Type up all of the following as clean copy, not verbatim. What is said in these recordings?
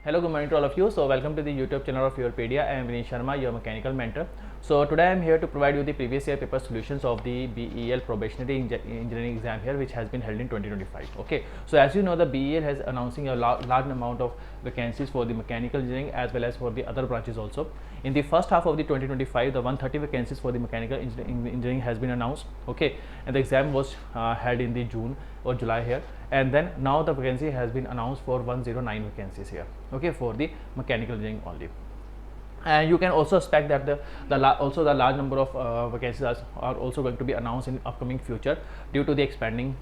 Hello, good morning to all of you. So welcome to the YouTube channel of Yourpedia. I am Vineet Sharma, your mechanical mentor. So today I am here to provide you the previous year paper solutions of the BEL Probationary Engineering exam here, which has been held in 2025. Okay, so as you know, the BEL has announcing a large amount of vacancies for the mechanical engineering as well as for the other branches also. In the first half of the 2025, the 130 vacancies for the mechanical engineering has been announced. Okay, and the exam was held in the June or July here, and then now the vacancy has been announced for 109 vacancies here. Okay, for the mechanical engineering only. And you can also expect that the large number of vacancies are also going to be announced in upcoming future due to the expanding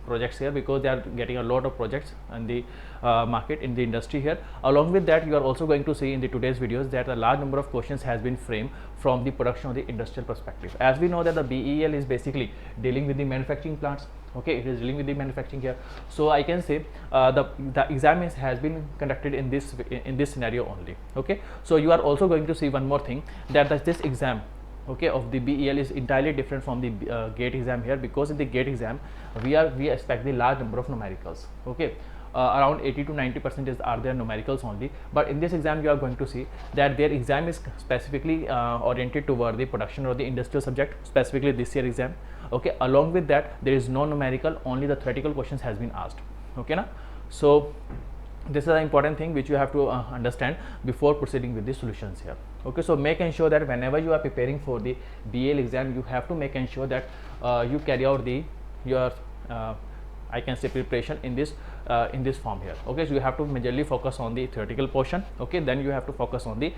projects here, because they are getting a lot of projects in the market, in the industry here. Along with that, you are also going to see in the today's videos that a large number of questions has been framed from the production of the industrial perspective. As we know that the BEL is basically dealing with the manufacturing plants. Okay, it is dealing with the manufacturing here. So I can say the exam has been conducted in this scenario only. Okay, so you are also going to see one more thing, that this exam, okay, of the BEL is entirely different from the GATE exam here, because in the GATE exam we expect the large number of numericals. Okay, around 80 to 90% are their numericals only, but in this exam you are going to see that their exam is specifically oriented toward the production or the industrial subject, specifically this year exam. Okay, along with that there is no numerical, only the theoretical questions has been asked. Okay na? So this is an important thing which you have to understand before proceeding with the solutions here. Okay, so make ensure that whenever you are preparing for the BEL exam, you have to make ensure that you carry out your I can say preparation in this form here. Okay, so you have to majorly focus on the theoretical portion. Okay, then you have to focus on the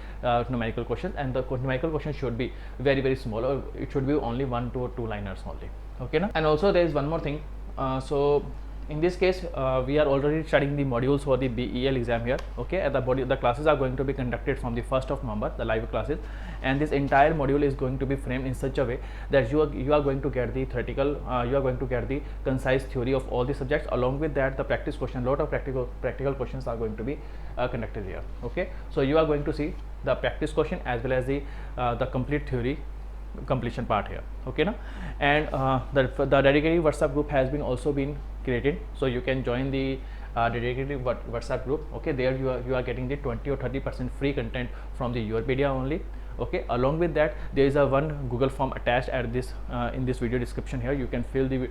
numerical questions, and the numerical question should be very small, or it should be only 1 to 2 liners only. Okay na? And also there is one more thing. So in this case we are already studying the modules for the BEL exam here. Okay, and the classes are going to be conducted from the 1st of November, the live classes, and this entire module is going to be framed in such a way that you are going to get the theoretical, you are going to get the concise theory of all the subjects. Along with that, the practice question, lot of practical questions are going to be conducted here. Okay, so you are going to see the practice question as well as the complete theory completion part here. Okay na? And the dedicated WhatsApp group has been also been created, so you can join the dedicated WhatsApp group. Okay, there you are getting the 20 or 30% free content from the Yourpedia only. Okay, along with that there is a one Google form attached at this in this video description here. You can fill the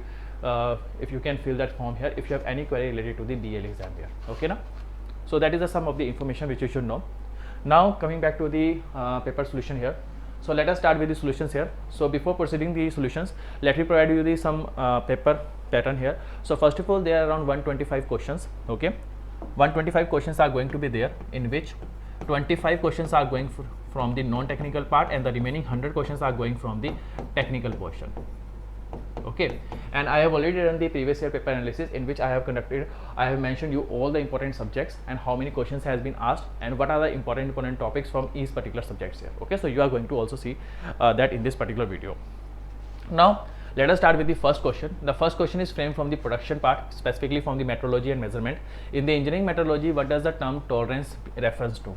if you can fill that form here if you have any query related to the BEL exam here. Okay na? So that is the sum of the information which you should know. Now coming back to the paper solution here. So let us start with the solutions here. So before proceeding the solutions, let me provide you some paper pattern here. So first of all, there are around 125 questions. Okay, 125 questions are going to be there, in which 25 questions are going from the non-technical part, and the remaining 100 questions are going from the technical portion. Okay, and I have already done the previous year paper analysis, in which I have mentioned you all the important subjects and how many questions has been asked and what are the important topics from each particular subjects here. Okay, so you are going to also see that in this particular video. Now let us start with the first question. The first question is framed from the production part, specifically from the metrology and measurement. In the engineering metrology, what does the term tolerance reference to?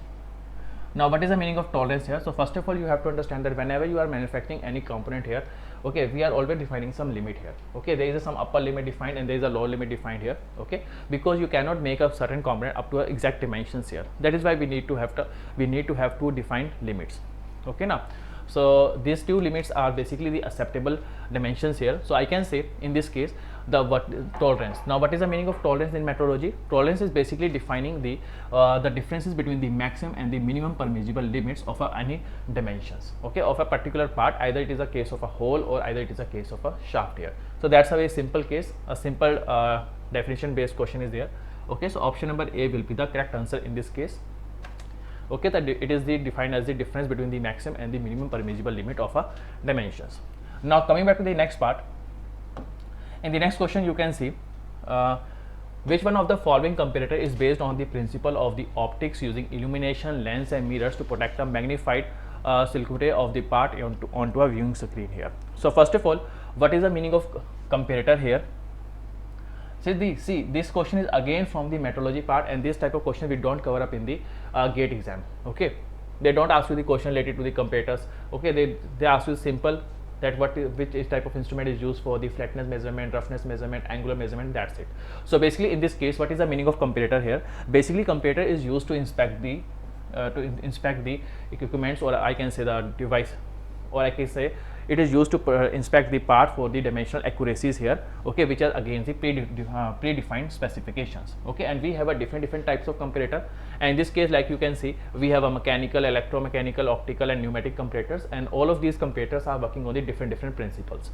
Now what is the meaning of tolerance here? So first of all, you have to understand that whenever you are manufacturing any component here, okay, we are always defining some limit here. Okay, there is some upper limit defined and there is a lower limit defined here. Okay, because you cannot make a certain component up to exact dimensions here. That is why we need to have two defined limits. Okay now, so these two limits are basically the acceptable dimensions here. So I can say in this case tolerance. Now what is the meaning of tolerance in metrology? Tolerance is basically defining the differences between the maximum and the minimum permissible limits of any dimensions, okay, of a particular part. Either it is a case of a hole or either it is a case of a shaft here. So that's a very simple case, a simple definition based question is there. Okay, so option number A will be the correct answer in this case. Okay, that it is defined as the difference between the maximum and the minimum permissible limit of a dimensions. Now coming back to the next part, in the next question you can see which one of the following comparator is based on the principle of the optics using illumination, lens and mirrors to protect the magnified silhouette of the part onto a viewing screen here. So first of all, what is the meaning of comparator here? See, this question is again from the metrology part, and this type of question we don't cover up in the GATE exam. Okay, they don't ask you the question related to the comparators. Okay, they ask you simple that which type of instrument is used for the flatness measurement, roughness measurement, angular measurement. That's it. So basically in this case, what is the meaning of comparator here? Basically comparator is used to inspect the equipments, or I can say the device, or I can say it is used to inspect the part for the dimensional accuracies here, okay, which are against the predefined specifications, okay. And we have a different types of comparator, and in this case, like you can see, we have a mechanical, electromechanical, optical and pneumatic comparators, and all of these comparators are working on the different principles.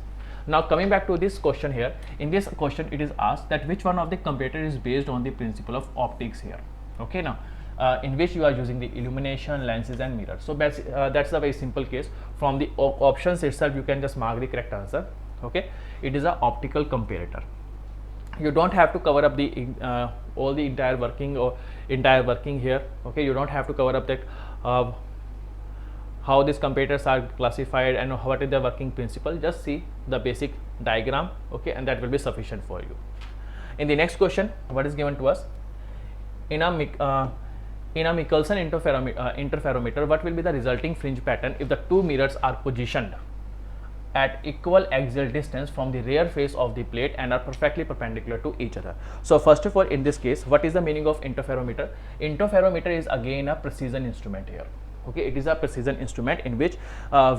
Now coming back to this question here, in this question it is asked that which one of the comparator is based on the principle of optics here, okay. Now in which you are using the illumination, lenses and mirrors. So that's a very simple case. From the options itself you can just mark the correct answer, okay. It is a optical comparator. You don't have to cover up the all the entire working here, okay. You don't have to cover up that how these comparators are classified and what is the working principle. Just see the basic diagram, okay, and that will be sufficient for you. In the next question, what is given to us? In a Michelson interferometer, what will be the resulting fringe pattern if the two mirrors are positioned at equal axial distance from the rear face of the plate and are perfectly perpendicular to each other? So first of all, in this case, what is the meaning of interferometer? Interferometer is again a precision instrument here, okay. It is a precision instrument in which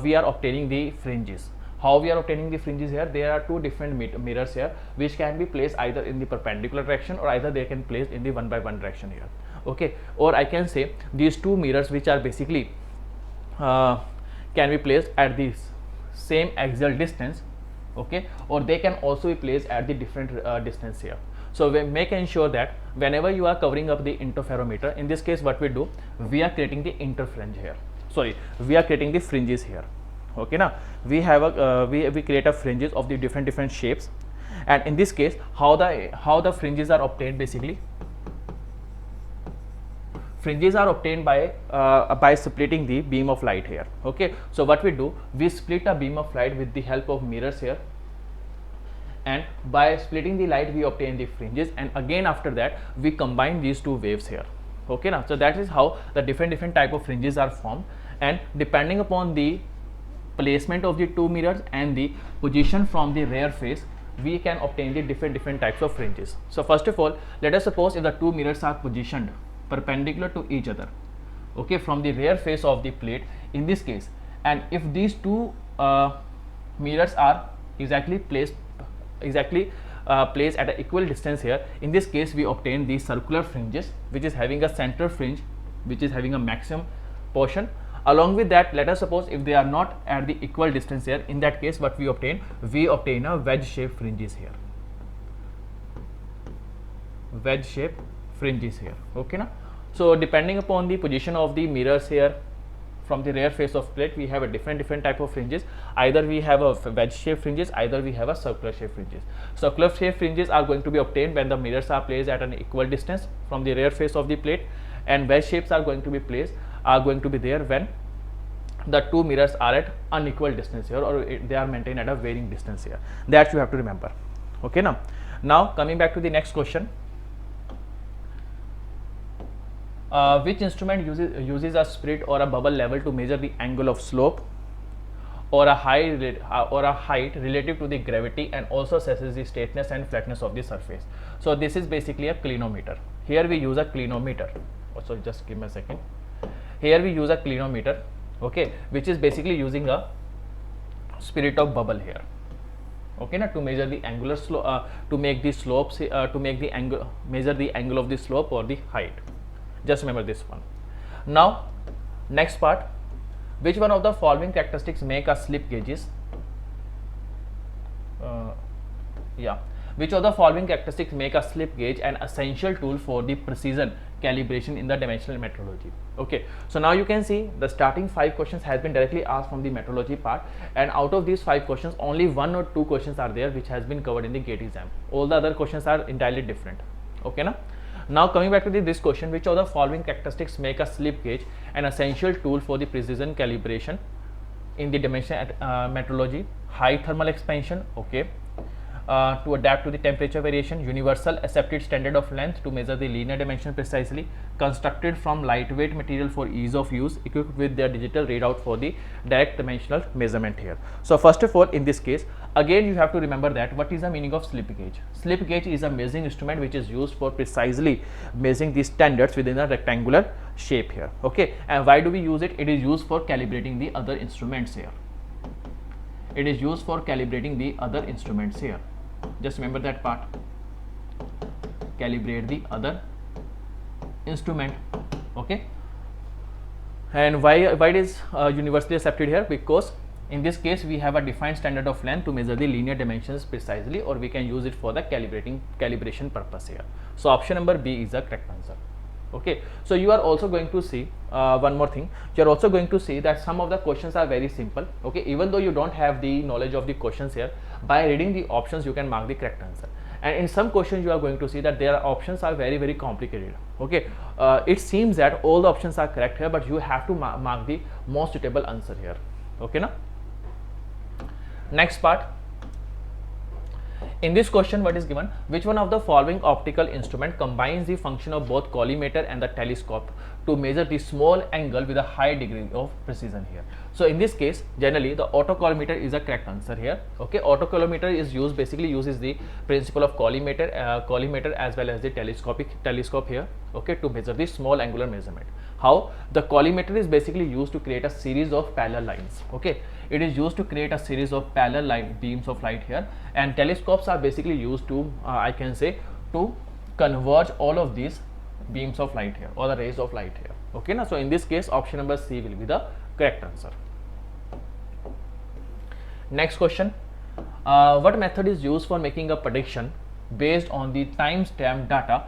we are obtaining the fringes. How we are obtaining the fringes here? There are two different mirrors here which can be placed either in the perpendicular direction or either they can be placed in the 1x1 direction here, okay. Or I can say these two mirrors which are basically can be placed at the same axial distance, okay, or they can also be placed at the different distance here. So we make ensure that whenever you are covering up the interferometer, in this case what we do, we are creating the interfringe here, sorry, we are creating the fringes here, okay. Now we have a we create a fringes of the different shapes, and in this case how the fringes are obtained? Basically fringes are obtained by splitting the beam of light here, okay. So what we do, we split a beam of light with the help of mirrors here, and by splitting the light we obtain the fringes, and again after that we combine these two waves here, okay. Now so that is how the different type of fringes are formed, and depending upon the placement of the two mirrors and the position from the rear face, we can obtain the different types of fringes. So first of all, let us suppose if the two mirrors are positioned perpendicular to each other, okay, from the rear face of the plate in this case, and if these two mirrors are exactly placed at an equal distance here, in this case we obtain these circular fringes which is having a center fringe which is having a maximum portion. Along with that, let us suppose if they are not at the equal distance here, in that case what we obtain? We obtain a wedge shaped fringes here, wedge shaped fringes here, okay. Now so depending upon the position of the mirrors here from the rear face of plate, we have a different type of fringes. Either we have a wedge shaped fringes, either we have a circular shaped fringes. Circular shaped fringes are going to be obtained when the mirrors are placed at an equal distance from the rear face of the plate, and wedge shapes are going to be there when the two mirrors are at unequal distance here, or they are maintained at a varying distance here. That you have to remember, okay. Now coming back to the next question, which instrument uses a spirit or a bubble level to measure the angle of slope or a height relative to the gravity, and also assesses the straightness and flatness of the surface? So this is basically a clinometer. Here we use a clinometer. So just give me a second. Here we use a clinometer, okay, which is basically using a spirit of bubble here, okay, now to measure the angular slope, to make the slopes, measure the angle of the slope or the height. Just remember this one. Now next part, which one of the following characteristics make a slip gauges? Which of the following characteristics make a slip gauge an essential tool for the precision calibration in the dimensional metrology? Okay, so now you can see the starting 5 questions has been directly asked from the metrology part, and out of these 5 questions only 1 or 2 questions are there which has been covered in the gate exam. All the other questions are entirely different, okay. Now coming back to this question, which of the following characteristics make a slip gauge an essential tool for the precision calibration in the dimensional metrology? High thermal expansion, okay, to adapt to the temperature variation, universal accepted standard of length to measure the linear dimension precisely, constructed from lightweight material for ease of use, equipped with their digital readout for the direct dimensional measurement here. So first of all, in this case, again you have to remember that what is the meaning of slip gauge. Slip gauge is a measuring instrument which is used for precisely measuring the standards within a rectangular shape here. Okay, and why do we use it? It is used for calibrating the other instruments here. It is used for calibrating the other instruments here. Just remember that part. Calibrate the other instrument. Okay, and why it is universally accepted here? Because in this case we have a defined standard of length to measure the linear dimensions precisely, or we can use it for the calibration purpose here. So option number B is the correct answer. Okay, so you are also going to see one more thing. You are also going to see that some of the questions are very simple. Okay, even though you don't have the knowledge of the questions here, by reading the options you can mark the correct answer. And in some questions you are going to see that their options are very, very complicated. Okay, it seems that all the options are correct here, but you have to mark the most suitable answer here. Okay, now next part. In this question, what is given? Which one of the following optical instrument combines the function of both collimator and the telescope to measure the small angle with a high degree of precision here? So in this case, generally the autocollimator is the correct answer here. Okay, autocollimator is used, basically uses the principle of collimator as well as the telescope here. Okay, to measure the small angular measurement. How? The collimator is basically used to create a series of parallel lines. Okay, it is used to create a series of parallel beams of light here, and telescopes are basically used to I can say to converge all of these beams of light here, or the rays of light here. Okay, now so in this case option number C will be the correct answer. Next question. What method is used for making a prediction based on the timestamp data,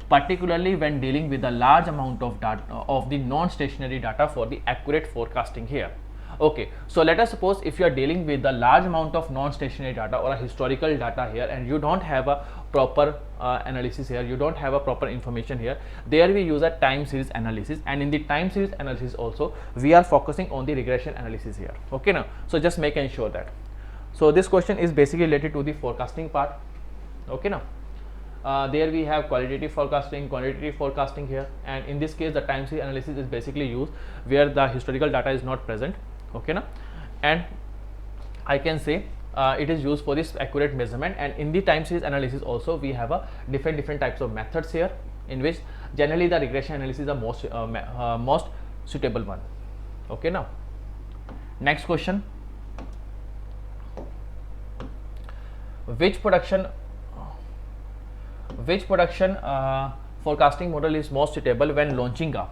particularly when dealing with a large amount of data of the non-stationary data for the accurate forecasting here? Okay, so let us suppose if you are dealing with a large amount of non-stationary data or a historical data here, and you don't have a proper analysis here, you don't have a proper information here, there we use a time series analysis, and in the time series analysis also we are focusing on the regression analysis here. Okay, now so just make ensure that. So this question is basically related to the forecasting part. Okay, now there we have qualitative forecasting, quantitative forecasting here, and in this case the time series analysis is basically used where the historical data is not present. Okay, now and I can say it is used for this accurate measurement, and in the time series analysis also we have a different types of methods here, in which generally the regression analysis is the most suitable one. Okay, now next question. Which production forecasting model is most suitable when launching a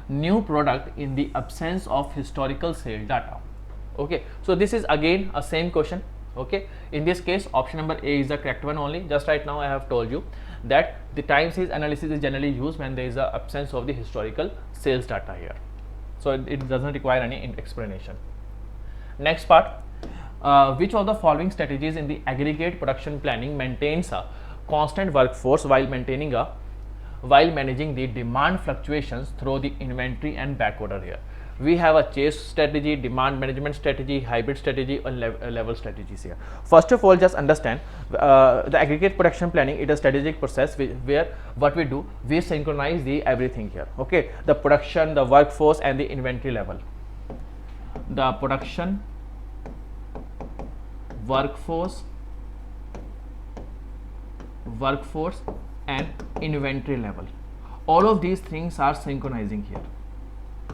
new product in the absence of historical sale data? Okay, so this is again a same question. Okay, in this case option number A is the correct one only. Just right now I have told you that the time series analysis is generally used when there is a absence of the historical sales data here, so it doesn't require any explanation. Next part. Which of the following strategies in the aggregate production planning maintains a constant workforce while managing the demand fluctuations through the inventory and back order here? We have a chase strategy, demand management strategy, hybrid strategy, and level strategies here. First of all, just understand the aggregate production planning is a strategic process where what we do, we synchronize the everything here. Okay, the production, the workforce, and the inventory level. The production, workforce and inventory level, all of these things are synchronizing here.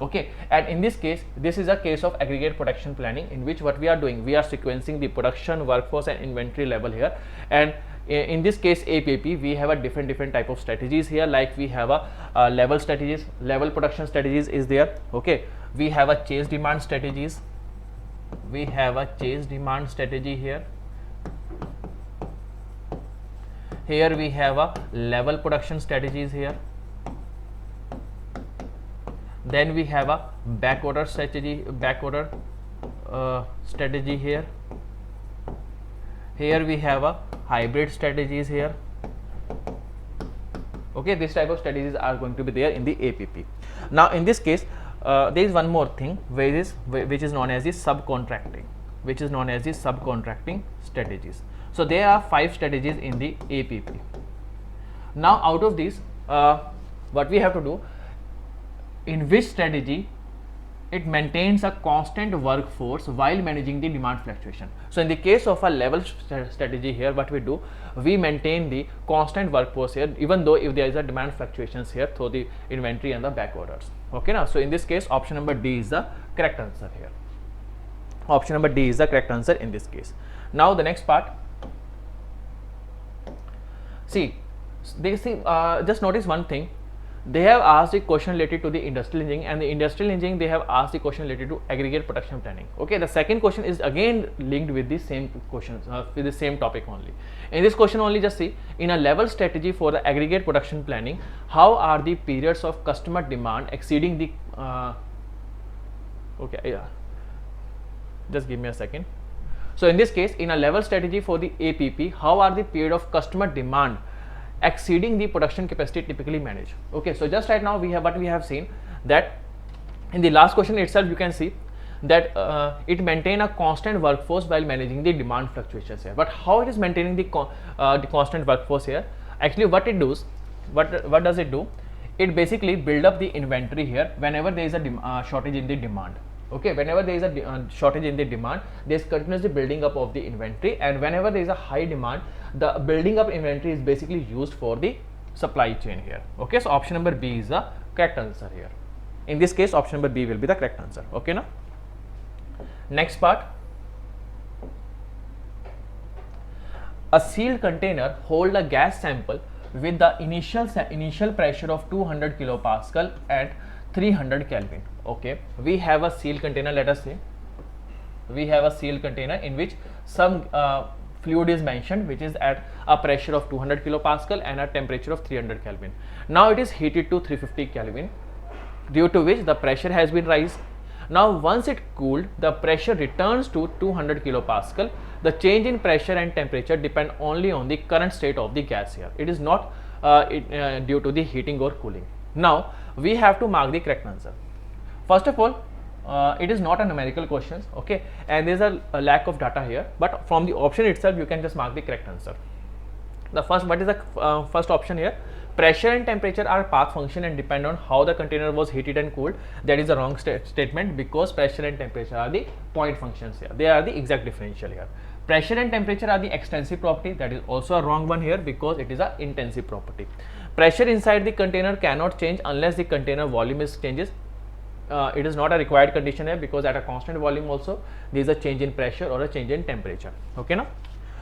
Okay, and in this case, this is a case of aggregate production planning, in which what we are doing, we are sequencing the production, workforce, and inventory level here. And in this case APP, we have a different type of strategies here, like we have a level strategies, level production strategies is there. Okay, we have a chase demand strategies, we have a chase demand strategy here. Here we have a level production strategies here. Then we have a back order strategy, strategy here. Here we have a hybrid strategies here. Okay, this type of strategies are going to be there in the APP. Now in this case there is one more thing which is known as the subcontracting. which is known as the subcontracting strategies. So there are 5 strategies in the APP. Now out of these, what we have to do, in which strategy it maintains a constant workforce while managing the demand fluctuation. So in the case of a level strategy here, what we do, we maintain the constant workforce here, even though if there is a demand fluctuations here through the inventory and the back orders. Okay now, so in this case option number D is the correct answer here. Option number D is the correct answer in this case. Now the next part, see, they see, just notice one thing. They have asked a question related to the industrial engineering, and the industrial engineering they have asked a question related to aggregate production planning. Okay, the second question is again linked with the same questions, with the same topic only. In this question only, just see, in a level strategy for the aggregate production planning, how are the periods of customer demand exceeding the okay, yeah, just give me a second. So in this case, in a level strategy for the APP, how are the period of customer demand exceeding the production capacity typically managed? Okay, so just right now we have seen that in the last question itself you can see that it maintain a constant workforce while managing the demand fluctuations here. But how it is maintaining the constant workforce here? Actually, what it does, what does it do? It basically build up the inventory here whenever there is a shortage in the demand. Okay, whenever there is a shortage in the demand, there is continuously building up of the inventory, and whenever there is a high demand, the building up inventory is basically used for the supply chain here. Okay, so option number B is the correct answer here. In this case, option number B will be the correct answer. Okay, now next part, a sealed container hold a gas sample with the initial pressure of 200 kilopascal at 300 Kelvin. Okay, we have a sealed container. Let us say we have a sealed container in which some fluid is mentioned, which is at a pressure of 200 kilopascal and a temperature of 300 Kelvin. Now it is heated to 350 Kelvin, due to which the pressure has been raised. Now once it cooled, the pressure returns to 200 kilopascal. The change in pressure and temperature depend only on the current state of the gas here. It is not due to the heating or cooling. Now we have to mark the correct answer. First of all, it is not a numerical question, okay, and there is a lack of data here, but from the option itself you can just mark the correct answer. The first, what is the first option here? Pressure and temperature are path function and depend on how the container was heated and cooled. That is a wrong statement, because pressure and temperature are the point functions here. They are the exact differential here. Pressure and temperature are the extensive property. That is also a wrong one here, because it is a intensive property. Pressure inside the container cannot change unless the container volume changes. It is not a required condition here, because at a constant volume also there is a change in pressure or a change in temperature. Okay, now,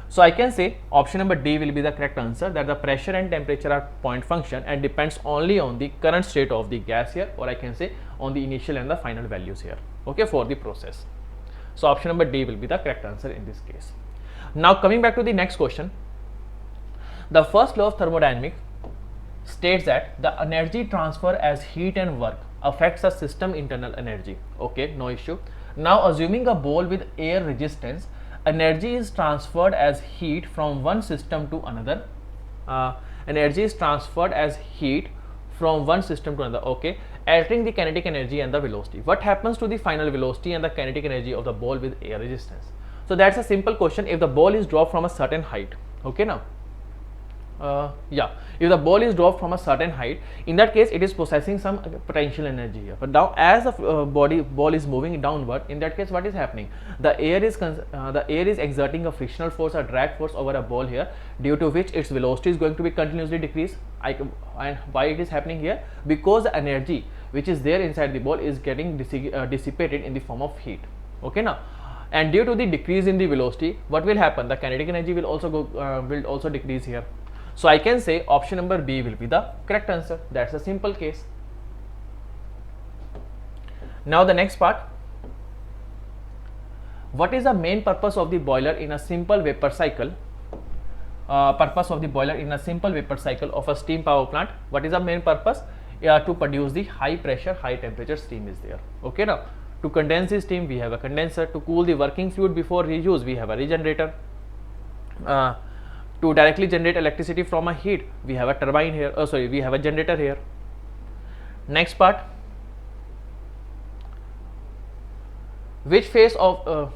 so I can say option number D will be the correct answer, that the pressure and temperature are point function and depends only on the current state of the gas here, or I can say on the initial and the final values here, okay, for the process. So option number D will be the correct answer in this case. Now coming back to the next question, the first law of thermodynamics states that the energy transfer as heat and work affects a system internal energy. Okay, no issue. Now assuming a ball with air resistance, energy is transferred as heat from one system to another. Energy is transferred as heat from one system to another, okay, altering the kinetic energy and the velocity. What happens to the final velocity and the kinetic energy of the ball with air resistance? So that's a simple question. If the ball is dropped from a certain height, okay, now if the ball is dropped from a certain height, in that case it is possessing some potential energy here. But now as the ball is moving downward, in that case what is happening? The air is exerting a frictional force, a drag force over a ball here, due to which its velocity is going to be continuously decreased. And why it is happening here? Because the energy which is there inside the ball is getting dissipated in the form of heat. Okay, now, and due to the decrease in the velocity, what will happen? The kinetic energy will also decrease here. So I can say option number B will be the correct answer. That's a simple case. Now the next part, what is the main purpose of the boiler in a simple vapor cycle? Purpose of the boiler in a simple vapor cycle of a steam power plant. What is the main purpose? To produce the high pressure, high temperature steam is there. Okay, now to condense the steam we have a condenser. To cool the working fluid before reuse we have a regenerator. To directly generate electricity from a heat we have a turbine here. We have a generator here. Next part, which phase of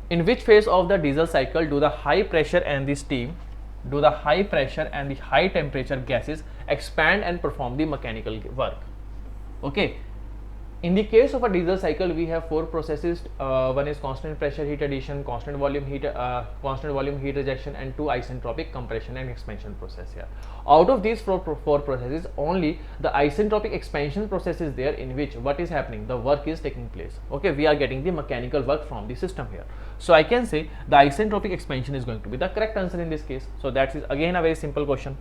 In which phase of the diesel cycle do the high pressure and the steam, do the high pressure and the high temperature gases expand and perform the mechanical work? Okay. In the case of a diesel cycle, we have four processes. One is constant pressure heat addition, constant volume heat rejection, and two isentropic compression and expansion process here. Out of these four processes, only the isentropic expansion process is there, in which what is happening, the work is taking place. Okay, we are getting the mechanical work from the system here. So I can say the isentropic expansion is going to be the correct answer in this case. So that is again a very simple question.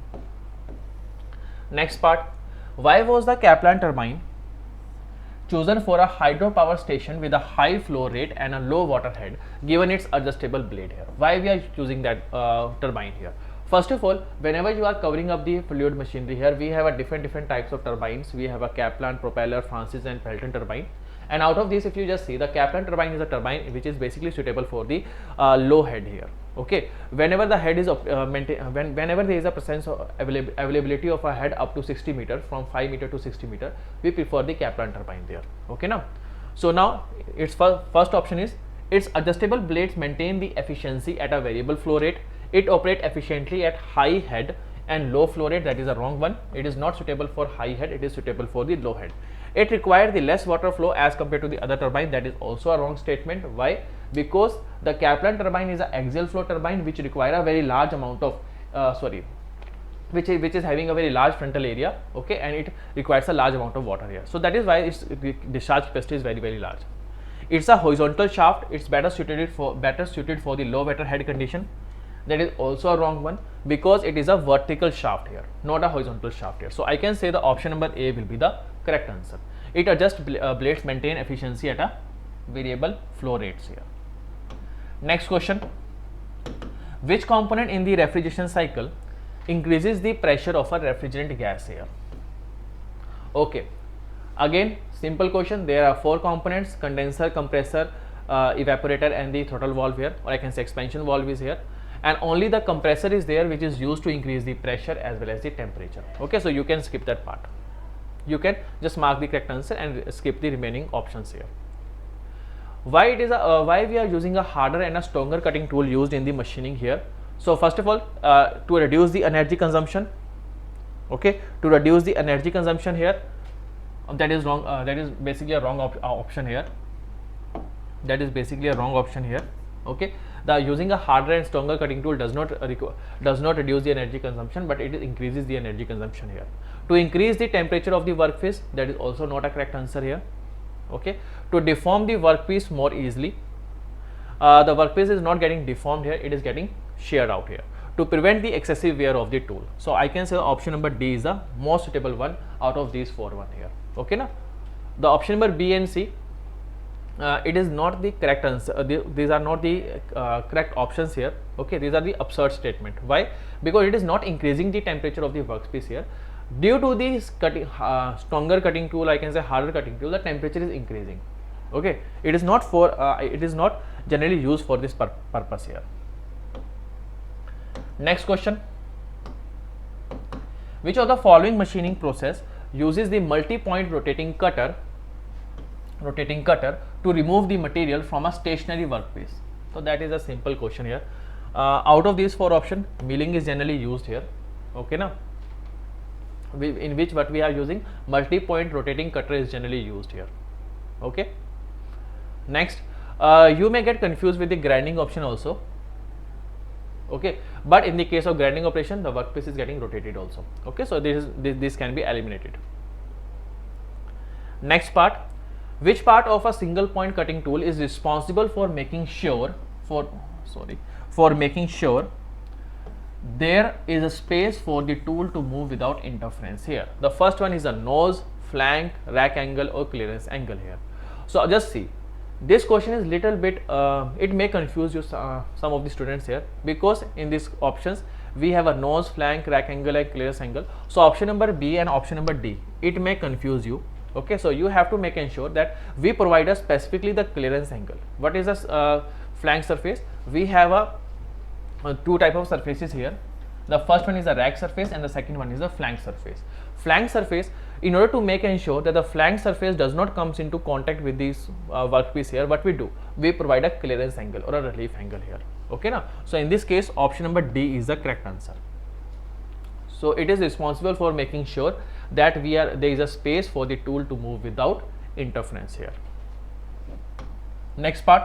Next part, why was the Kaplan turbine chosen for a hydropower station with a high flow rate and a low water head, given its adjustable blade here? Why we are choosing that turbine here? First of all, whenever you are covering up the fluid machinery here, we have a different types of turbines. We have a Kaplan, Propeller, Francis and Pelton turbine. And out of these, if you just see, the Kaplan turbine is a turbine which is basically suitable for the low head here. Okay, whenever the head is whenever there is a presence of availability of a head up to 60 meter, from 5 meter to 60 meter, we prefer the Kaplan turbine there. Okay, now, so now its first option is, its adjustable blades maintain the efficiency at a variable flow rate. It operates efficiently at high head and low flow rate. That is a wrong one. It is not suitable for high head. It is suitable for the low head. It requires the less water flow as compared to the other turbine. That is also a wrong statement. Why? Because the Kaplan turbine is an axial flow turbine which require a very large amount of which is having a very large frontal area. Okay, and it requires a large amount of water here. So that is why its discharge capacity is very large. It's a horizontal shaft. It's better suited for the low water head condition. That is also a wrong one, because it is a vertical shaft here, not a horizontal shaft here. So I can say the option number A will be the correct answer. It adjusts blades maintain efficiency at a variable flow rates here. Next question, which component in the refrigeration cycle increases the pressure of a refrigerant gas here? Okay, again simple question. There are four components: condenser, compressor, evaporator and the throttle valve here, or I can say expansion valve is here. And only the compressor is there which is used to increase the pressure as well as the temperature. Okay, so you can skip that part. You can just mark the correct answer and skip the remaining options here. Why it is why we are using a harder and a stronger cutting tool used in the machining here? So first of all, to reduce the energy consumption. Okay, to reduce the energy consumption here. That is wrong. That is basically a wrong option here. That is basically a wrong option here. Okay, the using a harder and stronger cutting tool does not reduce the energy consumption, but it increases the energy consumption here. To increase the temperature of the workpiece, that is also not a correct answer here. Okay, to deform the workpiece more easily, the workpiece is not getting deformed here, it is getting sheared out here. To prevent the excessive wear of the tool. So I can say option number D is the most suitable one out of these four one here. Okay, now the option number B and C, it is not the correct answer. These are not the correct options here. Okay, these are the absurd statement. Why? Because it is not increasing the temperature of the workpiece here. Due to the stronger cutting tool, I can say harder cutting tool, the temperature is increasing. Okay, it is not for it is not generally used for this purpose here. Next question, which of the following machining process uses the multi-point rotating cutter to remove the material from a stationary workpiece? So that is a simple question here. Out of these four options, milling is generally used here. Okay, now in which what we are using, multi-point rotating cutter is generally used here. Okay, next, you may get confused with the grinding option also. Okay, but in the case of grinding operation, the workpiece is getting rotated also. Okay, so this can be eliminated. Next part, which part of a single point cutting tool is responsible for making sure there is a space for the tool to move without interference here? The first one is a nose, flank, rack angle or clearance angle here. So just see, this question is little bit it may confuse you some of the students here, because in these options we have a nose, flank, rack angle and clearance angle. So option number B and option number D, it may confuse you. Okay, so you have to make sure that we provide us specifically the clearance angle. What is the flank surface? We have two type of surfaces here. The first one is a rack surface and the second one is a flank surface. Flank surface in order to make ensure that the flank surface does not comes into contact with this workpiece here, what we do, we provide a clearance angle or a relief angle here. Okay now, so in this case option number D is the correct answer. So it is responsible for making sure that there is a space for the tool to move without interference here. Next part,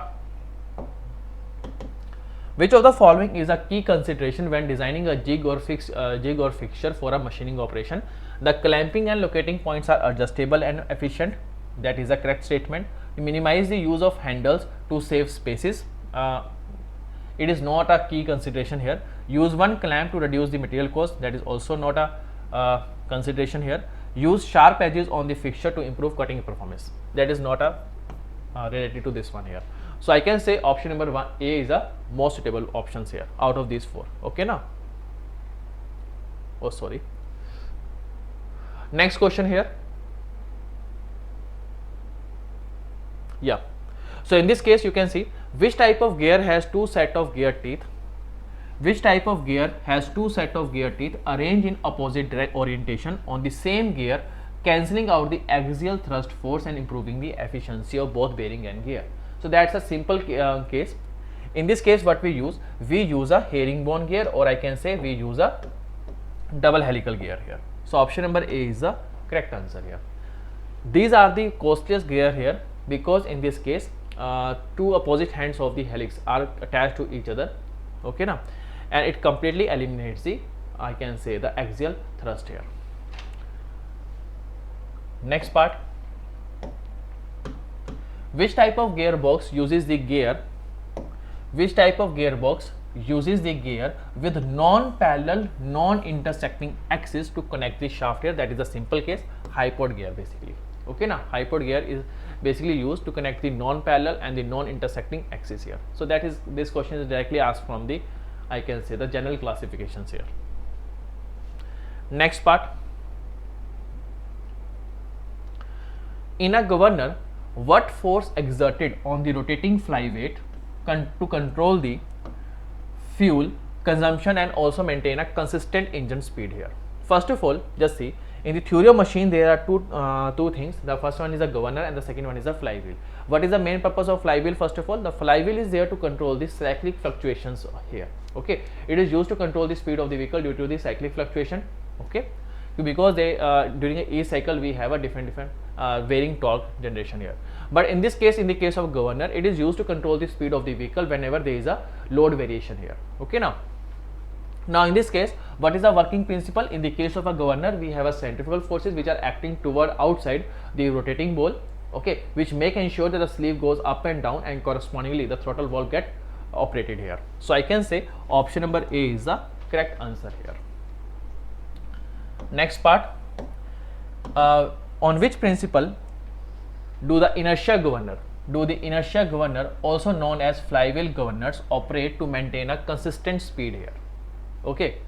which of the following is a key consideration when designing a jig or fixture for a machining operation? The clamping and locating points are adjustable and efficient. That is a correct statement. Minimize the use of handles to save spaces. It is not a key consideration here. Use one clamp to reduce the material cost. That is also not a consideration here. Use sharp edges on the fixture to improve cutting performance. That is not a related to this one here. So I can say option number 1 A is the most suitable options here out of these 4. Okay now. Oh sorry. Next question here. Yeah. So in this case you can see which type of gear has 2 set of gear teeth. Which type of gear has 2 set of gear teeth arranged in opposite orientation on the same gear, cancelling out the axial thrust force and improving the efficiency of both bearing and gear. So that's a simple case. In this case what we use a herringbone gear, or I can say we use a double helical gear here. So option number A is the correct answer here. These are the costliest gear here because in this case 2 opposite ends of the helix are attached to each other. Okay now, and it completely eliminates the, I can say, the axial thrust here. Next part, which type of gearbox uses the gear? Which type of gearbox uses the gear with non-parallel, non-intersecting axis to connect the shaft here? That is a simple case, hypod gear basically. Okay now, hypod gear is basically used to connect the non-parallel and the non-intersecting axis here. So that is, this question is directly asked from the, I can say, the general classifications here. Next part, in a governor, what force exerted on the rotating flyweight to control the fuel consumption and also maintain a consistent engine speed here? First of all, just see, in the theory of machine there are two things. The first one is a governor and the second one is a flywheel. What is the main purpose of flywheel? First of all, the flywheel is there to control the cyclic fluctuations here. Okay, it is used to control the speed of the vehicle due to the cyclic fluctuation. Okay, because they during each cycle we have a different varying torque generation here. But in this case, in the case of governor, it is used to control the speed of the vehicle whenever there is a load variation here. Okay now in this case, what is the working principle? In the case of a governor, we have a centrifugal forces which are acting toward outside the rotating ball, okay, which make ensure that the sleeve goes up and down, and correspondingly the throttle valve get operated here. So I can say option number A is the correct answer here. Next part, on which principle do the inertia governor, also known as flywheel governors, operate to maintain a consistent speed here? Okay,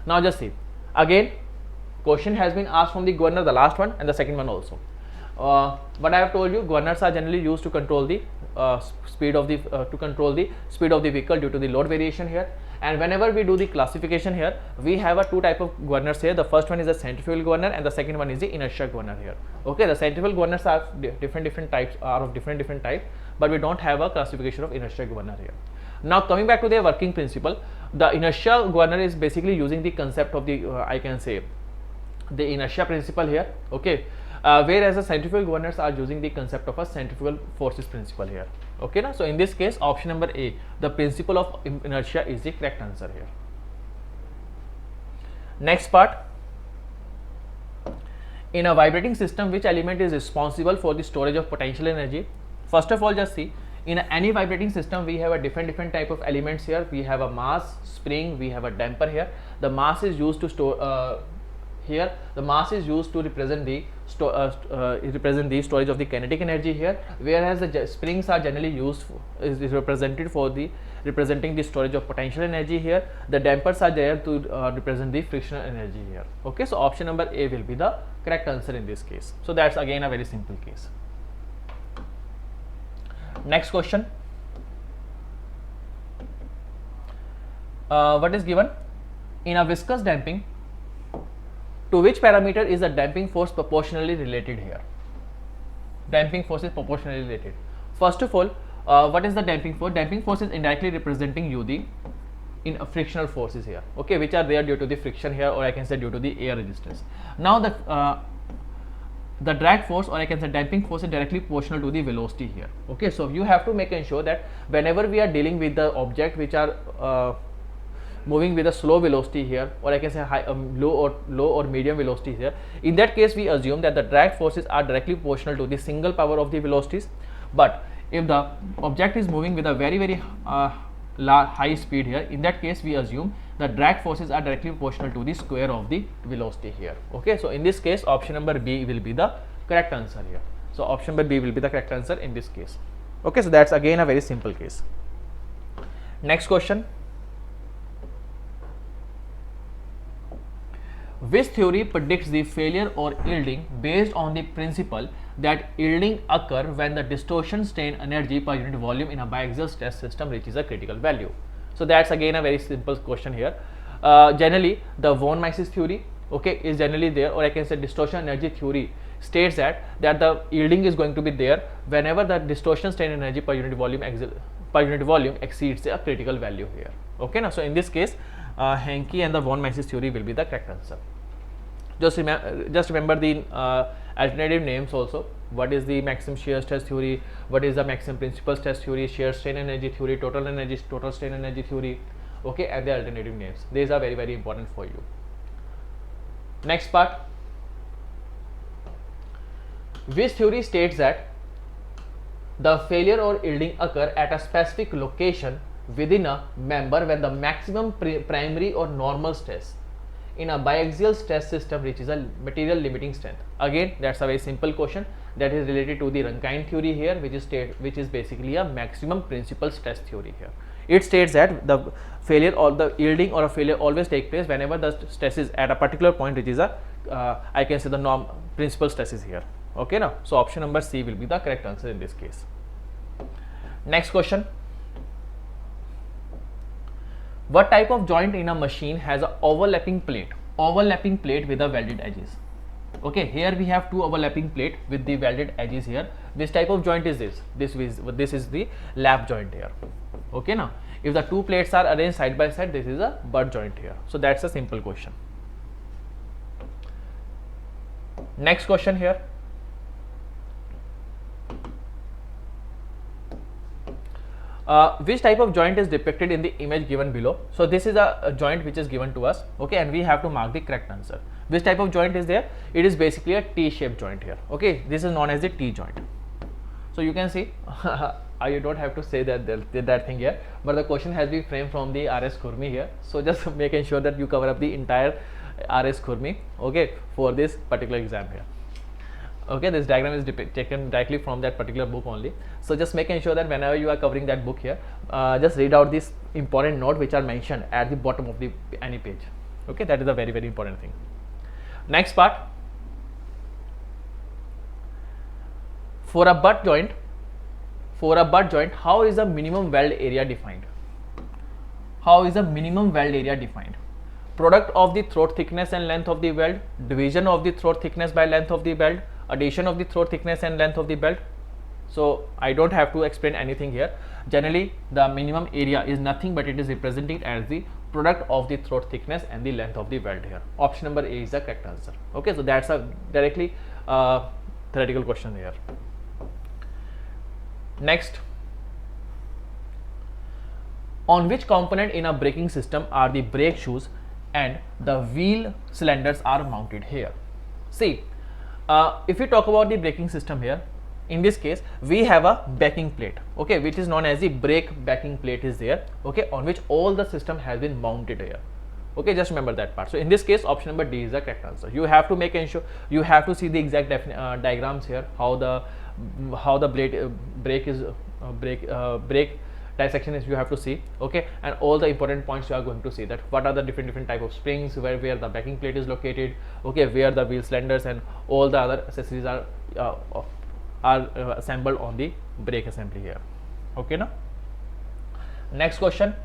now just see, again question has been asked from the governor, the last one and the second one also. But I have told you, governors are generally used to control the speed of the vehicle due to the load variation here. And whenever we do the classification here, we have a 2 type of governors here. The first one is the centrifugal governor and the second one is the inertia governor here. Okay, the centrifugal governors are different types, but we don't have a classification of inertia governor here. Now coming back to their working principle, the inertia governor is basically using the concept of the I can say the inertia principle here. Okay, whereas the centrifugal governors are using the concept of a centrifugal forces principle here. Okay now, so in this case option number A, the principle of inertia, is the correct answer here. Next part, in a vibrating system, which element is responsible for the storage of potential energy? First of all, just see, in any vibrating system we have a different type of elements here. We have a mass, spring, we have a damper here. The mass is used to store here, the mass is used to represent the storage of the kinetic energy here, whereas the springs are generally used is represented for the representing the storage of potential energy here. The dampers are there to represent the frictional energy here. Okay, so option number A will be the correct answer in this case. So that's again a very simple case. Next question, what is given? In a viscous damping, To which parameter is the damping force proportionally related here? Damping force is proportionally related. First of all, what is the damping force? Damping force is indirectly representing you the frictional forces here, okay, which are there due to the friction here, or I can say due to the air resistance. Now the drag force, or I can say damping force, is directly proportional to the velocity here, okay. So you have to make ensure that whenever we are dealing with the object which are moving with a slow velocity here, or I can say high, low or medium velocity here, in that case we assume that the drag forces are directly proportional to the single power of the velocities. But if the object is moving with a very high speed here, in that case we assume the drag forces are directly proportional to the square of the velocity here, okay. So in this case option number B will be the correct answer here. So option number B will be the correct answer in this case, okay. So that's again a very simple case. Next question. Which theory predicts the failure or yielding based on the principle that yielding occur when the distortion strain energy per unit volume in a biaxial stress system reaches a critical value? So that's again a very simple question here. Generally the von Mises theory, okay, is generally there, or I can say distortion energy theory states that the yielding is going to be there whenever the distortion strain energy per unit volume exceeds a critical value here, okay. Now so in this case Henke and the von Mises theory will be the correct answer. Just remember the alternative names also. What is the maximum shear stress theory? What is the maximum principal stress theory? Shear strain energy theory, total strain energy theory, okay, and the alternative names. These are very important for you. Next part. Which theory states that the failure or yielding occur at a specific location within a member when the maximum primary or normal stress in a biaxial stress system reaches a material limiting strength? Again, that's a very simple question that is related to the Rankine theory here, which is basically a maximum principal stress theory here. It states that the failure or the yielding or a failure always take place whenever the stress is at a particular point, which is a I can say the principal stress is here, okay. Now so option number C will be the correct answer in this case. Next question. What type of joint in a machine has an overlapping plate with the welded edges? Okay, here we have two overlapping plate with the welded edges here. This type of joint is this. This is the lap joint here. Okay, now if the two plates are arranged side by side, this is a butt joint here. So that's a simple question. Next question here. Which type of joint is depicted in the image given below? So this is a joint which is given to us, okay, and we have to mark the correct answer. Which type of joint is there? It is basically a T-shaped joint here, okay. This is known as the T joint. So you can see you don't have to say that thing here, but the question has been framed from the RS Khurmi here. So just making sure that you cover up the entire RS Khurmi, okay, for this particular exam here. Okay, this diagram is taken directly from that particular book only. So just making sure that whenever you are covering that book here, just read out this important note which are mentioned at the bottom of any page. Okay, that is a very important thing. Next part. For a butt joint, how is the minimum weld area defined? Product of the throat thickness and length of the weld, division of the throat thickness by length of the weld, addition of the throat thickness and length of the weld. So I don't have to explain anything here. Generally the minimum area is nothing but it is represented as the product of the throat thickness and the length of the weld here. Option number A is the correct answer. Okay, so that's a directly theoretical question here. Next, on which component in a braking system are the brake shoes and the wheel cylinders are mounted here? See, if we talk about the braking system here, in this case we have a backing plate, okay, which is known as the brake backing plate is there, okay, on which all the system has been mounted here. Okay, just remember that part. So in this case option number D is the correct answer. You have to make ensure you have to see the exact diagrams here, how the brake dissection is you have to see, okay, and all the important points you are going to see, that what are the different type of springs, where the backing plate is located, okay, where the wheel cylinders and all the other accessories are assembled on the brake assembly here. Okay, now next question.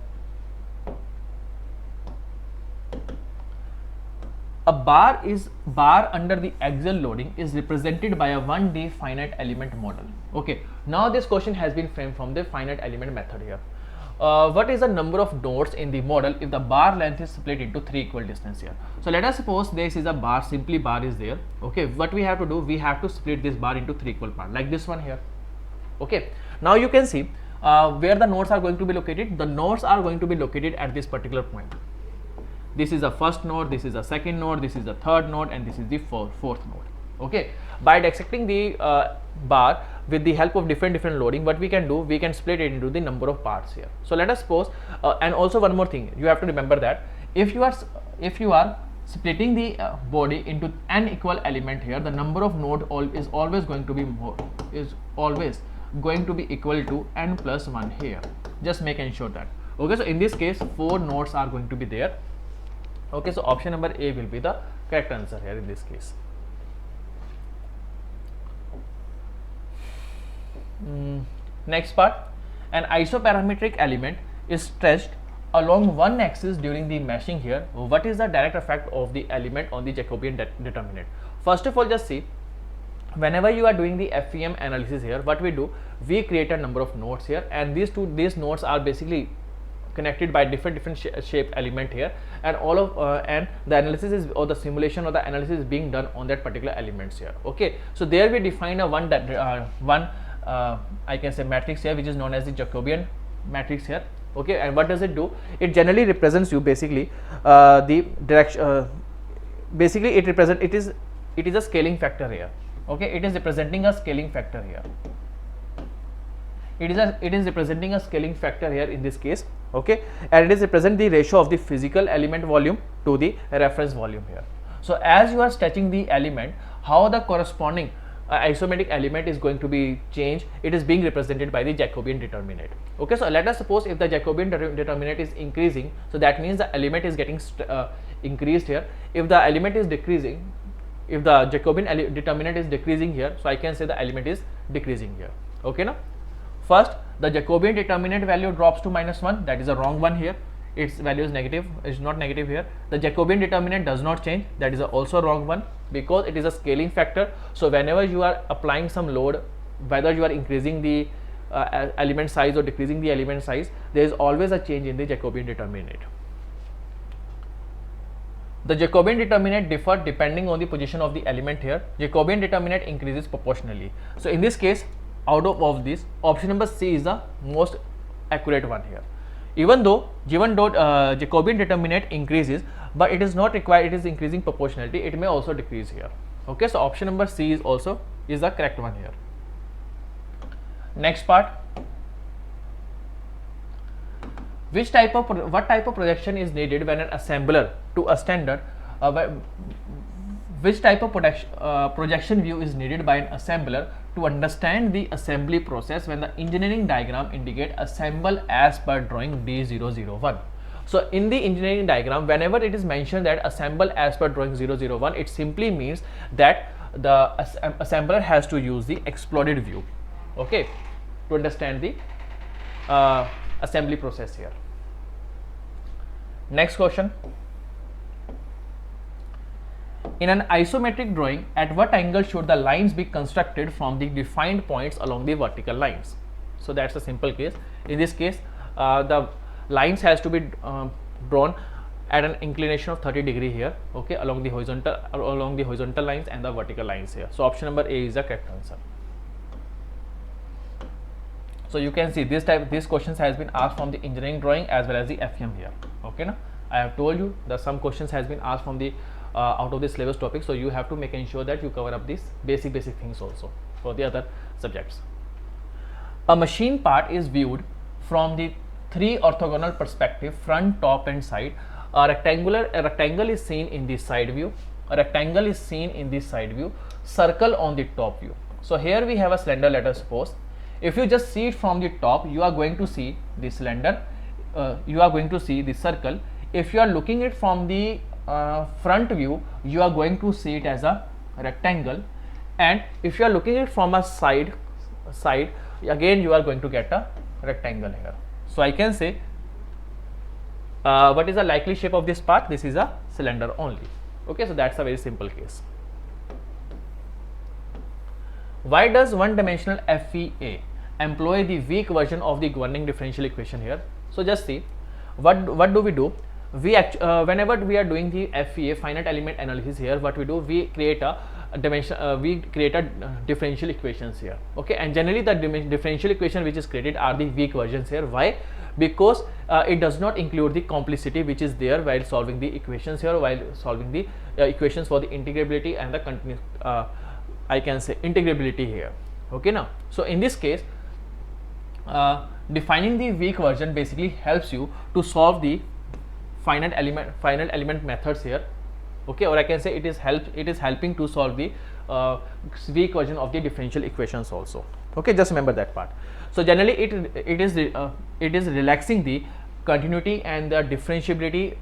a bar under the axial loading is represented by a 1D finite element model. Okay, now this question has been framed from the finite element method here. What is the number of nodes in the model if the bar length is split into 3 equal distance here? So let us suppose this is a bar, simply bar is there. Okay, what we have to do, we have to split this bar into 3 equal parts, like this one here. Okay, now you can see where the nodes are going to be located. The nodes are going to be located at this particular point. This is the first node, this is the second node, this is the third node, and this is the fourth node. Okay, by dissecting the bar with the help of different loading, what we can do, we can split it into the number of parts here. So let us suppose, and also one more thing, you have to remember that if you are splitting the body into n equal element here, the number of node is always going to be equal to n plus 1 here. Just make ensure that. Okay, so in this case 4 nodes are going to be there. Okay, so option number A will be the correct answer here in this case. Next part, an isoparametric element is stretched along one axis during the meshing here. What is the direct effect of the element on the Jacobian determinant? First of all, just see, whenever you are doing the FEM analysis here, what we do, we create a number of nodes here, and these nodes are basically connected by different shape element here, and and the analysis is, or the simulation or the analysis is being done on that particular elements here. Okay, so there we define a I can say matrix here, which is known as the Jacobian matrix here. Okay, and what does it do? It generally represents you basically the direction. Basically, it is a scaling factor here. Okay, it is representing a scaling factor here. It is representing a scaling factor here in this case. Okay, and it is represent the ratio of the physical element volume to the reference volume here. So as you are stretching the element, how the corresponding isometric element is going to be changed, it is being represented by the Jacobian determinant. Okay, so let us suppose if the Jacobian determinant is increasing, so that means the element is getting increased here. If the element is decreasing, if the Jacobian determinant is decreasing here, so I can say the element is decreasing here. Okay, now first the Jacobian determinant value drops to -1, that is a wrong one here. Its value is negative, is not negative here. The Jacobian determinant does not change, that is also wrong one, because it is a scaling factor. So whenever you are applying some load, whether you are increasing the element size or decreasing the element size, there is always a change in the Jacobian determinant. The Jacobian determinant differ depending on the position of the element here. Jacobian determinant increases proportionally. So in this case, out of this, option number C is the most accurate one here. Even though Jacobian determinant increases, but it is not required, it is increasing proportionality, it may also decrease here. Okay, so option number C is the correct one here. Next part, what type of projection is needed when an assembler to a standard which type of projection view is needed by an assembler to understand the assembly process when the engineering diagram indicate assemble as per drawing D001. So in the engineering diagram, whenever it is mentioned that assemble as per drawing 001, it simply means that the assembler has to use the exploded view, okay, to understand the assembly process here. Next question. In an isometric drawing, at what angle should the lines be constructed from the defined points along the vertical lines? So that's a simple case. In this case, the lines has to be drawn at an inclination of 30 degree here, okay, along the horizontal lines and the vertical lines here. So option number A is the correct answer. So you can see these questions has been asked from the engineering drawing as well as the FEM here. Okay, now I have told you that some questions has been asked from the out of the syllabus topic, so you have to make ensure that you cover up these basic things also for the other subjects. A machine part is viewed from the 3 orthogonal perspective, front, top and side. A rectangle is seen in the side view, a rectangle is seen in the side view, circle on the top view. So here we have a cylinder, let us suppose. If you just see it from the top, you are going to see the cylinder, you are going to see the circle. If you are looking it from the front view, you are going to see it as a rectangle, and if you are looking it from a side, again you are going to get a rectangle here. So I can say what is the likely shape of this part? This is a cylinder only. Okay, so that's a very simple case. Why does one-dimensional FEA employ the weak version of the governing differential equation here? So just see, what do we do? We whenever we are doing the FEA, finite element analysis here, what we do, we create a differential equations here. Okay, and generally the differential equation which is created are the weak versions here. Why? Because it does not include the complicity which is there while solving the equations here, while solving the equations for the integrability and the continuous I can say integrability here. Okay, now so in this case defining the weak version basically helps you to solve the finite element methods here. Okay, or I can say it is helping to solve the weak version of the differential equations also. Okay, just remember that part. So generally it is relaxing the continuity and the differentiability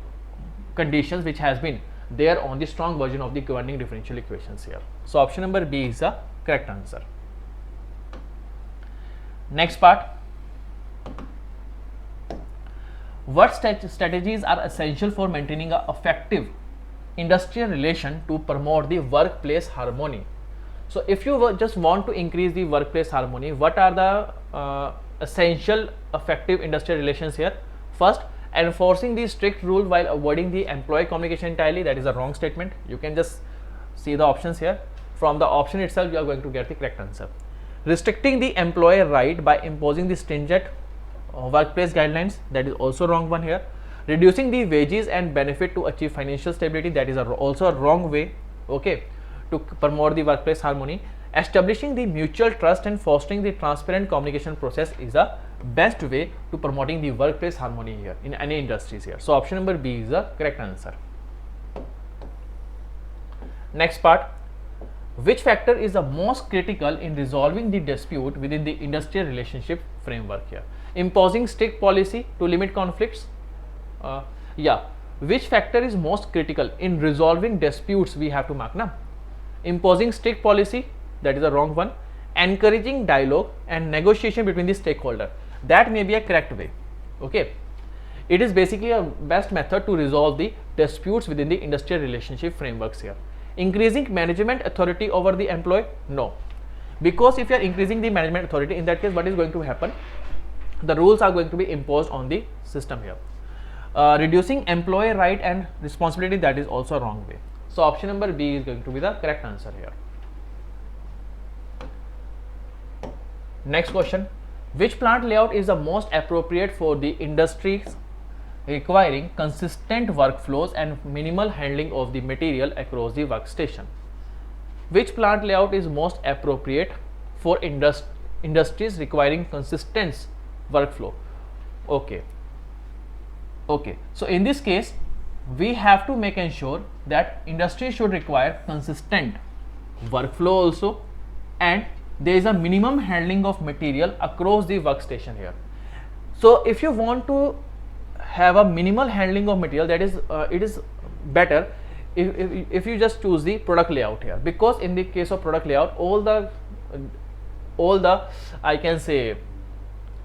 conditions which has been there on the strong version of the governing differential equations here. So option number B is the correct answer. Next part, what strategies are essential for maintaining an effective industrial relation to promote the workplace harmony? So if you just want to increase the workplace harmony, what are the essential effective industrial relations here? First, enforcing the strict rule while avoiding the employee communication entirely. That is a wrong statement. You can just see the options here. From the option itself you are going to get the correct answer. Restricting the employer right by imposing the stringent workplace guidelines. That is also wrong one here. Reducing the wages and benefit to achieve financial stability. That is also a wrong way, okay, to promote the workplace harmony. Establishing the mutual trust and fostering the transparent communication process is a best way to promoting the workplace harmony here in any industries here. So option number B is the correct answer. Next part, which factor is the most critical in resolving the dispute within the industrial relationship framework here? Imposing strict policy to limit conflicts. Which factor is most critical in resolving disputes? We have to mark now. Imposing strict policy, that is a wrong one. Encouraging dialogue and negotiation between the stakeholder, that may be a correct way. Okay, it is basically a best method to resolve the disputes within the industrial relationship frameworks here. Increasing management authority over the employee, no, because if you are increasing the management authority, in that case what is going to happen, the rules are going to be imposed on the system here. Reducing employee right and responsibility, that is also a wrong way. So option number B is going to be the correct answer here. Next question, which plant layout is the most appropriate for the industries requiring consistent workflows and minimal handling of the material across the workstation? Which plant layout is most appropriate for industries requiring consistent workflow? Okay, so in this case we have to make ensure that industry should require consistent workflow also, and there is a minimum handling of material across the workstation here. So if you want to have a minimal handling of material, that is it is better if you just choose the product layout here, because in the case of product layout all the I can say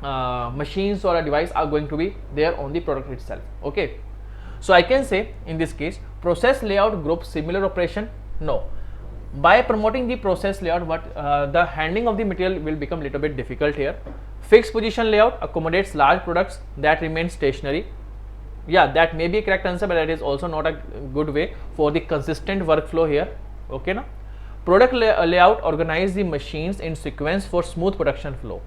machines or a device are going to be there on the product itself. Okay, so I can say in this case process layout group similar operation, no. By promoting the process layout, the handling of the material will become little bit difficult here. Fixed position layout accommodates large products that remain stationary. Yeah, that may be a correct answer, but that is also not a good way for the consistent workflow here. Okay, now product layout organize the machines in sequence for smooth production flow.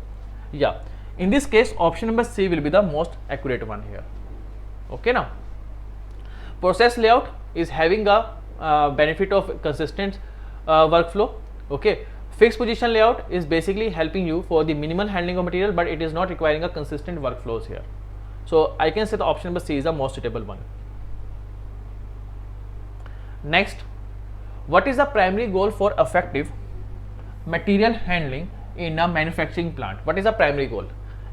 Yeah, in this case option number C will be the most accurate one here. Okay, now process layout is having a benefit of consistent workflow. Okay, fixed position layout is basically helping you for the minimal handling of material, but it is not requiring a consistent workflows here. So I can say the option number C is the most suitable one. Next, what is the primary goal for effective material handling in a manufacturing plant? What is the primary goal?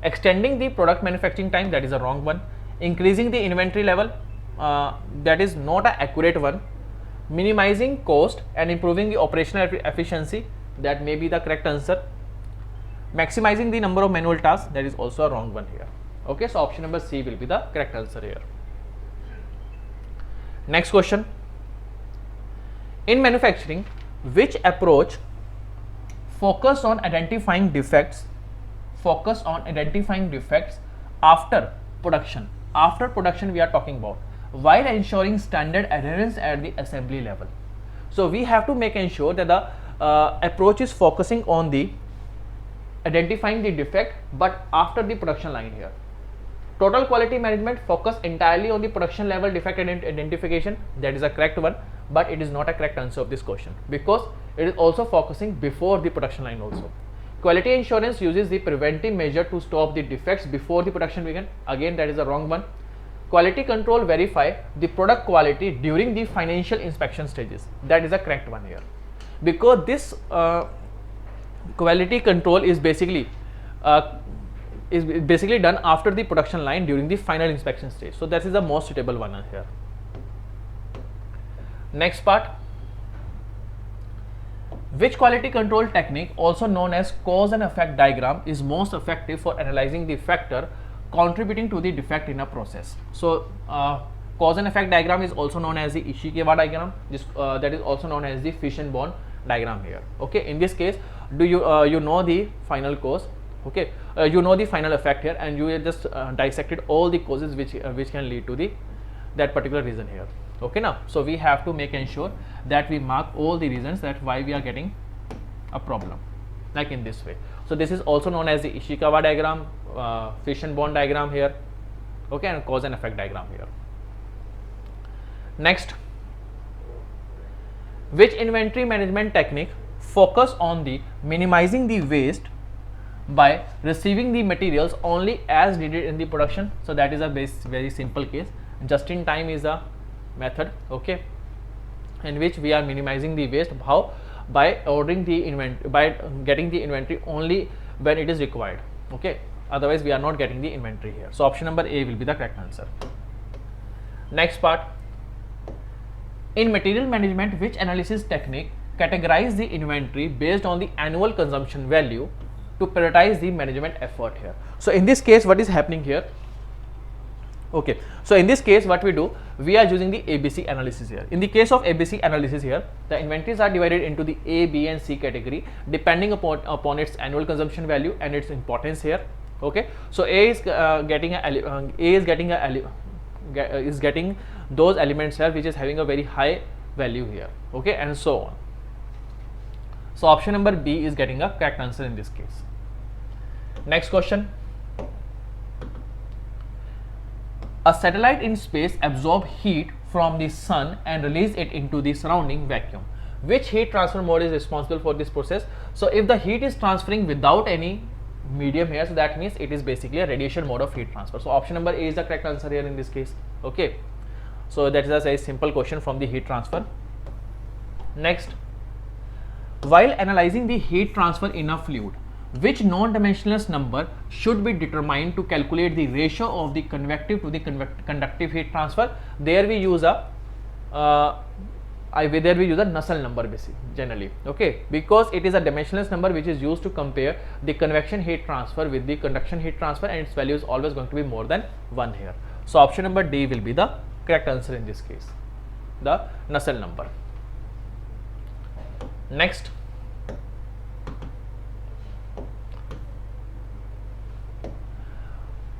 Extending the product manufacturing time, that is a wrong one. Increasing the inventory level, that is not an accurate one. Minimizing cost and improving the operational efficiency, that may be the correct answer. Maximizing the number of manual tasks, that is also a wrong one here. Okay, so option number C will be the correct answer here. Next question, In manufacturing, which approach focus on identifying defects after production? After production we are talking about, while ensuring standard adherence at the assembly level. So we have to make ensure that the approach is focusing on the identifying the defect, but after the production line here. Total quality management focus entirely on the production level defect identification. That is a correct one, but it is not a correct answer of this question, because it is also focusing before the production line also. Quality assurance uses the preventive measure to stop the defects before the production begin. Again, that is a wrong one. Quality control verify the product quality during the financial inspection stages. That is a correct one here, because this quality control is basically done after the production line during the final inspection stage. So that is the most suitable one here. Next part, which quality control technique, also known as cause and effect diagram, is most effective for analyzing the factor contributing to the defect in a process? So cause and effect diagram is also known as the Ishikawa diagram. This that is also known as the fission-bond diagram here. Okay, in this case, do you you know the final cause? Okay, you know the final effect here, and you just dissected all the causes which can lead to that particular reason here. Okay, now so we have to make ensure that we mark all the reasons that why we are getting a problem, like in this way. So this is also known as the Ishikawa diagram, fission bond diagram here. Okay, and cause and effect diagram here. Next, which inventory management technique focus on the minimizing the waste by receiving the materials only as needed in the production? So that is a very simple case. Just in time is a method, okay, in which we are minimizing the waste. How? By ordering the inventory, by getting the inventory only when it is required. Okay, otherwise we are not getting the inventory here. So option number A will be the correct answer. Next part, in material management, which analysis technique categorize the inventory based on the annual consumption value to prioritize the management effort here? So in this case, what is happening here? Okay, so in this case what we do, we are using the ABC analysis here. In the case of ABC analysis here, the inventories are divided into the A, B and C category depending upon its annual consumption value and its importance here. Okay, so A is getting those elements here which is having a very high value here. Okay, and so on. So option number B is getting a correct answer in this case. Next question. A satellite in space absorbs heat from the sun and release it into the surrounding vacuum. Which heat transfer mode is responsible for this process? So if the heat is transferring without any medium here, so that means it is basically a radiation mode of heat transfer. So option number A is the correct answer here in this case. Okay, so that is a very simple question from the heat transfer. Next, while analyzing the heat transfer in a fluid, which non-dimensionless number should be determined to calculate the ratio of the convective to the conductive heat transfer? There we use a Nusselt number basically generally. Okay, because it is a dimensionless number which is used to compare the convection heat transfer with the conduction heat transfer, and its value is always going to be more than 1 here. So option number D will be the correct answer in this case, the Nusselt number. Next,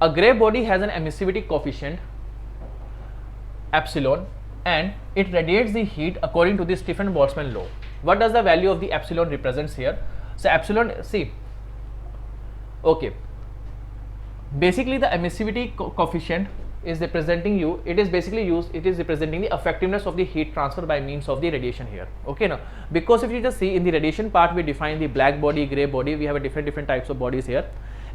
a gray body has an emissivity coefficient epsilon and it radiates the heat according to the Stephan-Boltzmann law. What does the value of the epsilon represents here? So epsilon, see, okay, basically the emissivity coefficient is representing it is representing the effectiveness of the heat transfer by means of the radiation here. Okay, now because if you just see in the radiation part, we define the black body, gray body, we have a different types of bodies here,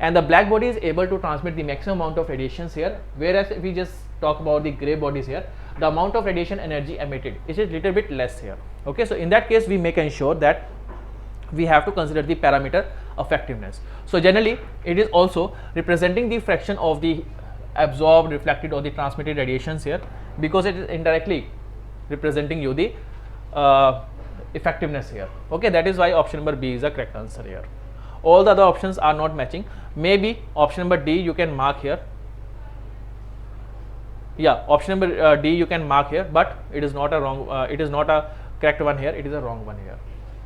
and the black body is able to transmit the maximum amount of radiations here, whereas if we just talk about the gray bodies here, the amount of radiation energy emitted is a little bit less here. Okay, so in that case we make ensure that we have to consider the parameter effectiveness. So generally it is also representing the fraction of the absorbed, reflected or the transmitted radiations here, because it is indirectly representing you the effectiveness here. Okay, that is why option number B is the correct answer here. All the other options are not matching. Maybe option number D you can mark here. Yeah, option number D you can mark here, but it is not a wrong. It is not a correct one here, it is a wrong one here.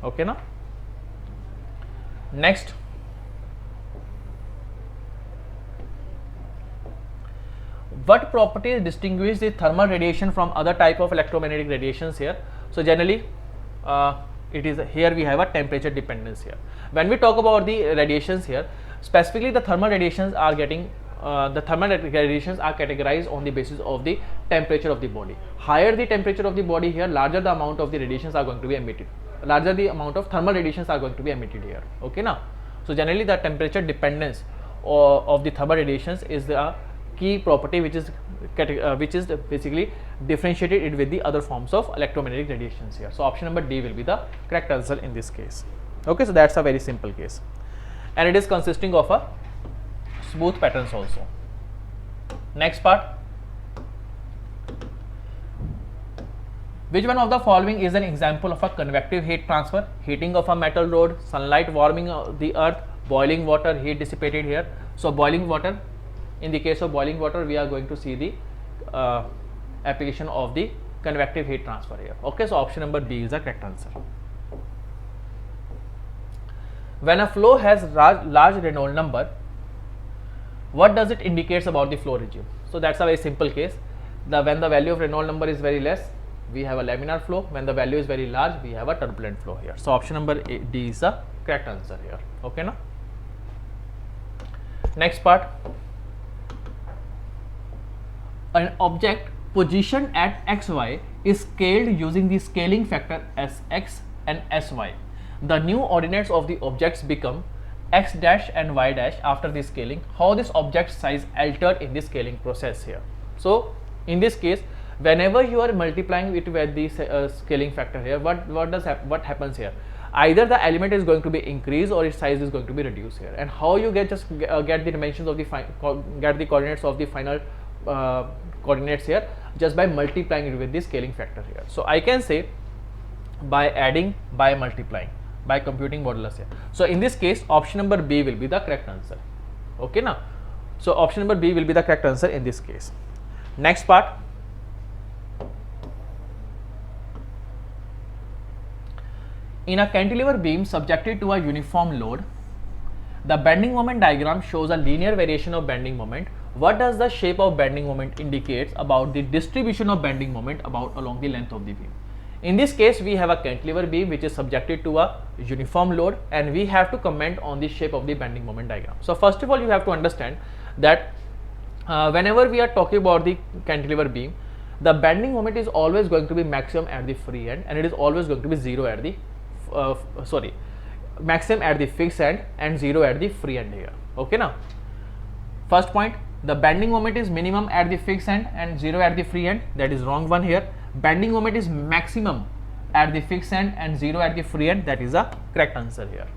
Okay now. Next, what properties distinguish the thermal radiation from other type of electromagnetic radiations here? So generally it is here we have a temperature dependence here. When we talk about the radiations here, specifically the thermal radiations are getting categorized on the basis of the temperature of the body. Higher the temperature of the body here, larger the amount of the radiations are going to be emitted, larger the amount of thermal radiations are going to be emitted here. Okay now. So generally the temperature dependence of the thermal radiations is the key property which is basically differentiated it with the other forms of electromagnetic radiations here. So option number D will be the correct answer in this case. Okay, so that's a very simple case, and it is consisting of a smooth patterns also. Next part, which one of the following is an example of a convective heat transfer? Heating of a metal rod, sunlight warming the earth, boiling water, heat dissipated here. So boiling water, in the case of boiling water we are going to see the application of the convective heat transfer here. Okay, so option number B is the correct answer. When a flow has large Reynolds number, what does it indicates about the flow regime? So that's a very simple case. When the value of Reynolds number is very less, we have a laminar flow. When the value is very large, we have a turbulent flow here. So option number D is the correct answer here. Okay now. Next part, an object positioned at xy is scaled using the scaling factor Sx and Sy. The new ordinates of the objects become x dash and y dash after the scaling. How this object size altered in the scaling process here? So in this case, whenever you are multiplying it with the scaling factor here, what happens here? Either the element is going to be increased or its size is going to be reduced here. And how you get the dimensions of the get the coordinates of the final coordinates here? Just by multiplying it with the scaling factor here. So I can say by adding, by multiplying, by computing modulus here. So in this case, option number B will be the correct answer. Okay now. So option number B will be the correct answer in this case. Next part, in a cantilever beam subjected to a uniform load, the bending moment diagram shows a linear variation of bending moment. What does the shape of bending moment indicates about the distribution of bending moment along the length of the beam? In this case, we have a cantilever beam which is subjected to a uniform load, and we have to comment on the shape of the bending moment diagram. So first of all, you have to understand that whenever we are talking about the cantilever beam, the bending moment is always going to be maximum at the free end, and it is always going to be zero at the maximum at the fixed end and zero at the free end here. Okay now. First point, the bending moment is minimum at the fixed end and zero at the free end. That is wrong one here. Bending moment is maximum at the fixed end and zero at the free end. That is the correct answer here.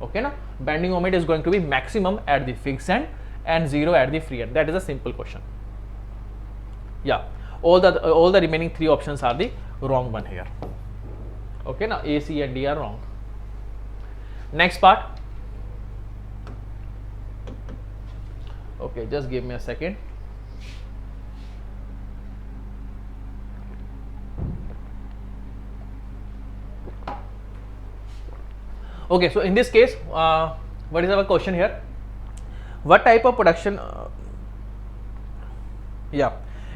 Okay now. Bending moment is going to be maximum at the fixed end and zero at the free end. That is a simple question. Yeah, all the remaining three options are the wrong one here. Okay now, A, C and D are wrong. Next part. Okay, just give me a second. Okay, so in this case, what is our question here? What type of production?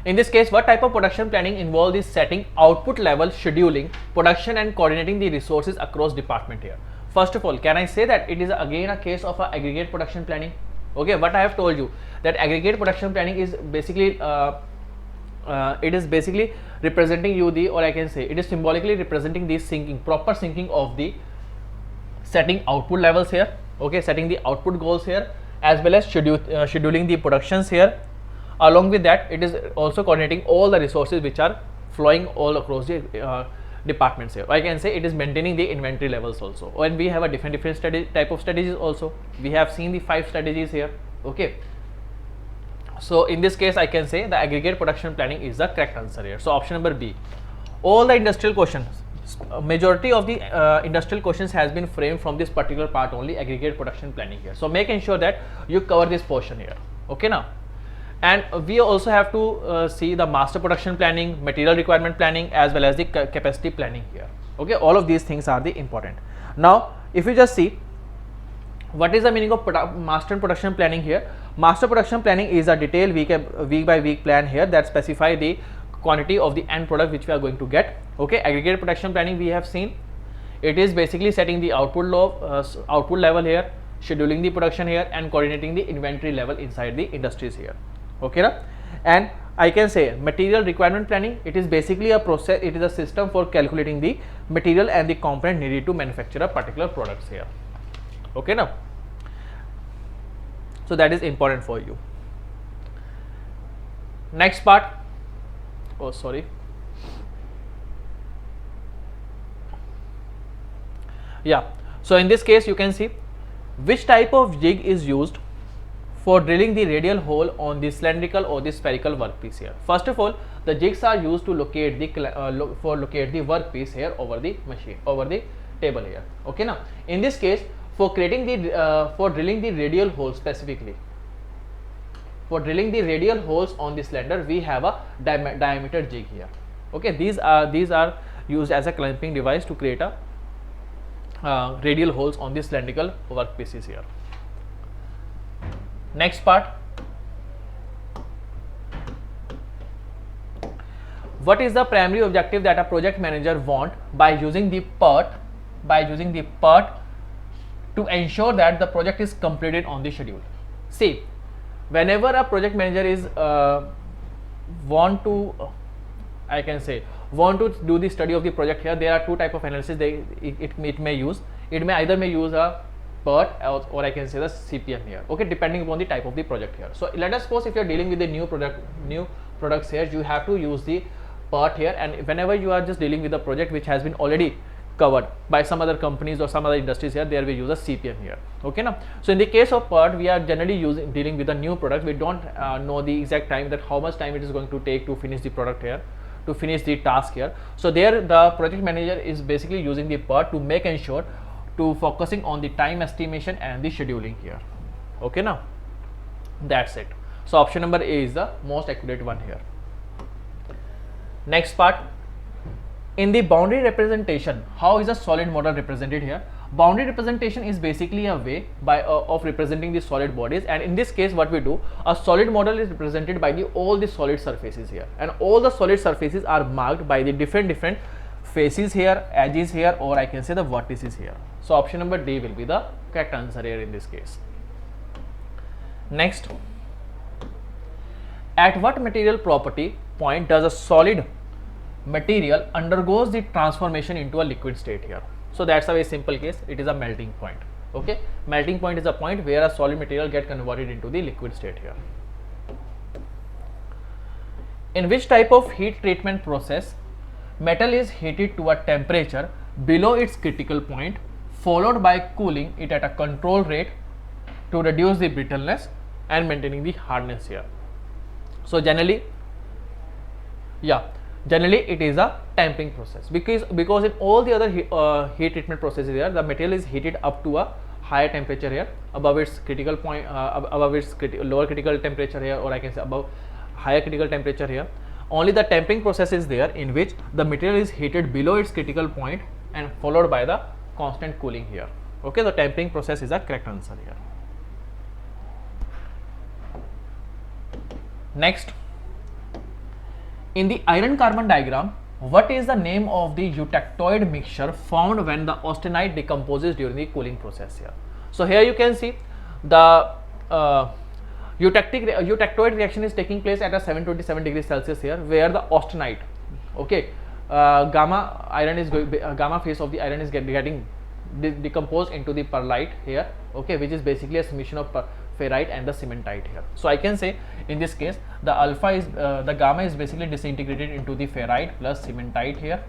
In this case, what type of production planning involves the setting output level, scheduling, production and coordinating the resources across department here? First of all, can I say that it is again a case of a aggregate production planning? Okay, what I have told you that aggregate production planning is basically representing you the, or I can say it is symbolically representing the syncing, proper syncing of the setting output levels here. Okay, setting the output goals here, as well as scheduling the productions here. Along with that, it is also coordinating all the resources which are flowing all across the departments here. I can say it is maintaining the inventory levels also. And we have a different type of strategies also. We have seen the 5 strategies here. Okay. So in this case, I can say the aggregate production planning is the correct answer here. So option number B. All the industrial questions, majority of the industrial questions has been framed from this particular part only, aggregate production planning here. So make sure that you cover this portion here. Okay now. And we also have to see the master production planning, material requirement planning, as well as the capacity planning here. Okay, all of these things are the important. Now if you just see what is the meaning of master production planning here. Master production planning is a detailed week by week plan here that specify the quantity of the end product which we are going to get. Okay, aggregate production planning we have seen, it is basically setting the output level here, scheduling the production here, and coordinating the inventory level inside the industries here. Okay, na? And I can say material requirement planning, it is basically a process, it is a system for calculating the material and the component needed to manufacture a particular products here. Okay, now so that is important for you. Next part, oh sorry, yeah, so in this case you can see which type of jig is used for drilling the radial hole on the cylindrical or the spherical workpiece here. First of all, the jigs are used to locate the workpiece here over the machine, over the table here. Okay, now in this case, for creating the for drilling the radial hole, specifically for drilling the radial holes on the cylinder, we have a diameter jig here. Okay, these are used as a clamping device to create a radial holes on the cylindrical workpieces here. Next part, what is the primary objective that a project manager want by using the PERT to ensure that the project is completed on the schedule? See, whenever a project manager is want to do the study of the project here, there are two type of analysis it may use. It may either use a PERT or I can say the CPM here. Okay, depending upon the type of the project here. So let us suppose if you are dealing with the new products here, you have to use the PERT here, and whenever you are just dealing with a project which has been already covered by some other companies or some other industries here, there we use a CPM here. Okay, now so in the case of PERT, we are generally dealing with a new product. We don't know the exact time, that how much time it is going to take to finish the product here, to finish the task here. So there the project manager is basically using the PERT to make ensure to focusing on the time estimation and the scheduling here. Okay, now that's it. So option number A is the most accurate one here. Next part, in the boundary representation, how is a solid model represented here? Boundary representation is basically a way of representing the solid bodies, and in this case what we do, a solid model is represented by all the solid surfaces here, and all the solid surfaces are marked by the different faces here, edges here, or I can say the vertices here. So option number D will be the correct answer here in this case. Next, at what material property point does a solid material undergoes the transformation into a liquid state here? So that's a very simple case. It is a melting point. Okay, melting point is a point where a solid material get converted into the liquid state here. In which type of heat treatment process metal is heated to a temperature below its critical point, followed by cooling it at a controlled rate to reduce the brittleness and maintaining the hardness here? So generally it is a tamping process, because in all the other heat treatment processes here, the material is heated up to a higher temperature here, above its critical point, above its lower critical temperature here, or I can say above higher critical temperature here. Only the tamping process is there, in which the material is heated below its critical point and followed by the constant cooling here. Okay, the tamping process is a correct answer here. Next, in the iron carbon diagram, what is the name of the eutectoid mixture formed when the austenite decomposes during the cooling process here? So here you can see the eutectoid reaction is taking place at a 727 degrees Celsius here, where the austenite, okay, gamma phase of the iron is getting decomposed into the perlite here, okay, which is basically a summation of ferrite and the cementite here. So I can say in this case the the gamma is basically disintegrated into the ferrite plus cementite here,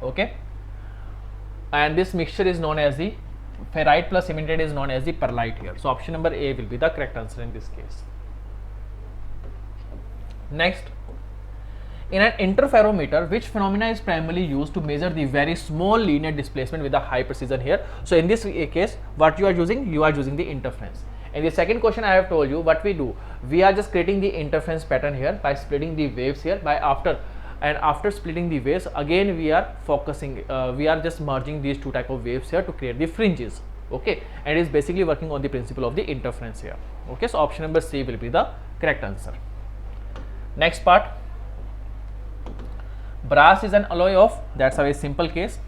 okay, and this mixture is known as the ferrite plus cementite is known as the perlite here. So option number A will be the correct answer in this case. Next, in an interferometer, which phenomena is primarily used to measure the very small linear displacement with a high precision here? So in this case, what you are using the interference. In the second question I have told you what we do, we are just creating the interference pattern here by splitting the waves here after splitting the waves, again we are focusing, we are just merging these two type of waves here to create the fringes. Okay, and it is basically working on the principle of the interference here. Okay, so option number C will be the correct answer. Next part, brass is an alloy of, that's a very simple case.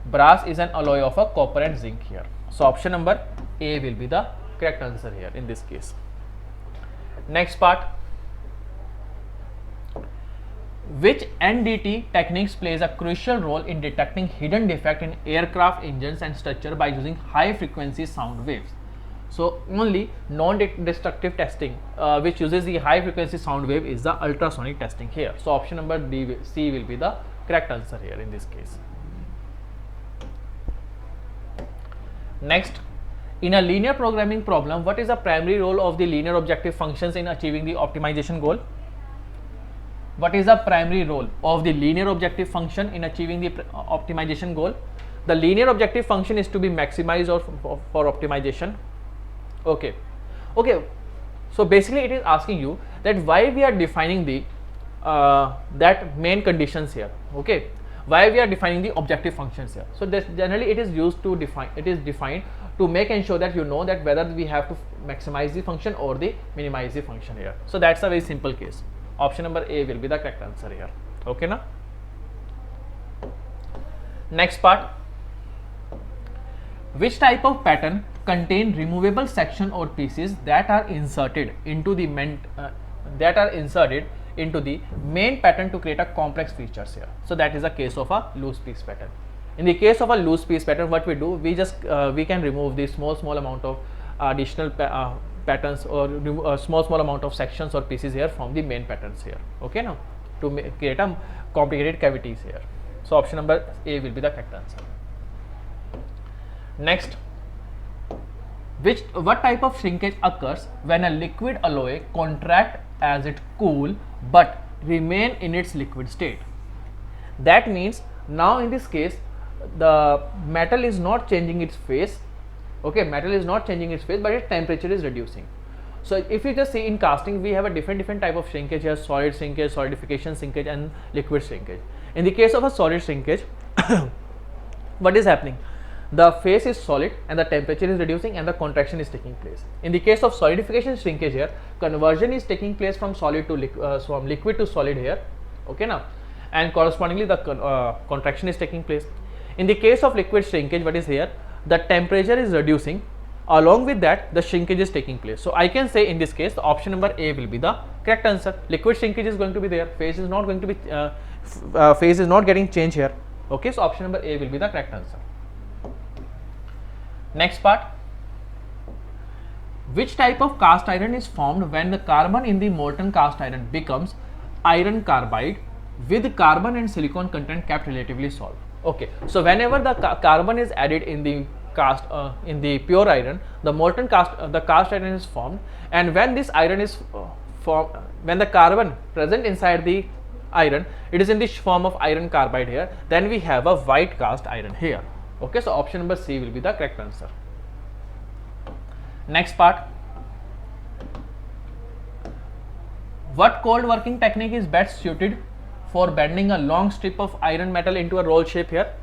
Brass is an alloy of a copper and zinc here. So option number A will be the correct answer here in this case. Next part, which NDT techniques plays a crucial role in detecting hidden defect in aircraft engines and structure by using high frequency sound waves? So only non-destructive testing which uses the high frequency sound wave is the ultrasonic testing here. So option number C will be the correct answer here in this case. Next, in a linear programming problem, what is the primary role of the linear objective functions in achieving the optimization goal? What is the primary role of the linear objective function in achieving the optimization goal? The linear objective function is to be maximized for optimization. Okay, so basically it is asking you that why we are defining the that main conditions here. Okay, why we are defining the objective functions here. So this generally it is used to define, it is defined to make ensure that you know that whether we have to maximize the function or the minimize the function here. So that's a very simple case. Option number A will be the correct answer here. Okay na? Next part, which type of pattern contain removable section or pieces that are inserted into the main pattern to create a complex features here? So that is a case of a loose piece pattern. In the case of a loose piece pattern, what we do, we just we can remove the small amount of additional patterns or a small amount of sections or pieces here from the main patterns here. Okay, now to create a complicated cavities here. So option number A will be the correct answer. Next, what type of shrinkage occurs when a liquid alloy contract as it cool but remain in its liquid state? That means now in this case the metal is not changing its phase. Okay, metal is not changing its phase, but its temperature is reducing. So if you just see in casting, we have a different type of shrinkage here: solid shrinkage, solidification shrinkage, and liquid shrinkage. In the case of a solid shrinkage, what is happening? The phase is solid and the temperature is reducing and the contraction is taking place. In the case of solidification shrinkage here, conversion is taking place from solid to from liquid to solid here. Okay now, and correspondingly the contraction is taking place. In the case of liquid shrinkage, what is here? The temperature is reducing, along with that the shrinkage is taking place. So I can say in this case the option number A will be the correct answer. Liquid shrinkage is going to be there, phase is not going to be phase is not getting changed here. Okay, so option number A will be the correct answer. Next part, which type of cast iron is formed when the carbon in the molten cast iron becomes iron carbide with carbon and silicon content kept relatively small? Okay, so whenever the carbon is added in the in the pure iron, the molten cast iron is formed, and when this iron is formed, when the carbon present inside the iron, it is in the form of iron carbide here, then we have a white cast iron here. Okay, so option number C will be the correct answer. Next part, what cold working technique is best suited for bending a long strip of iron metal into a roll shape here?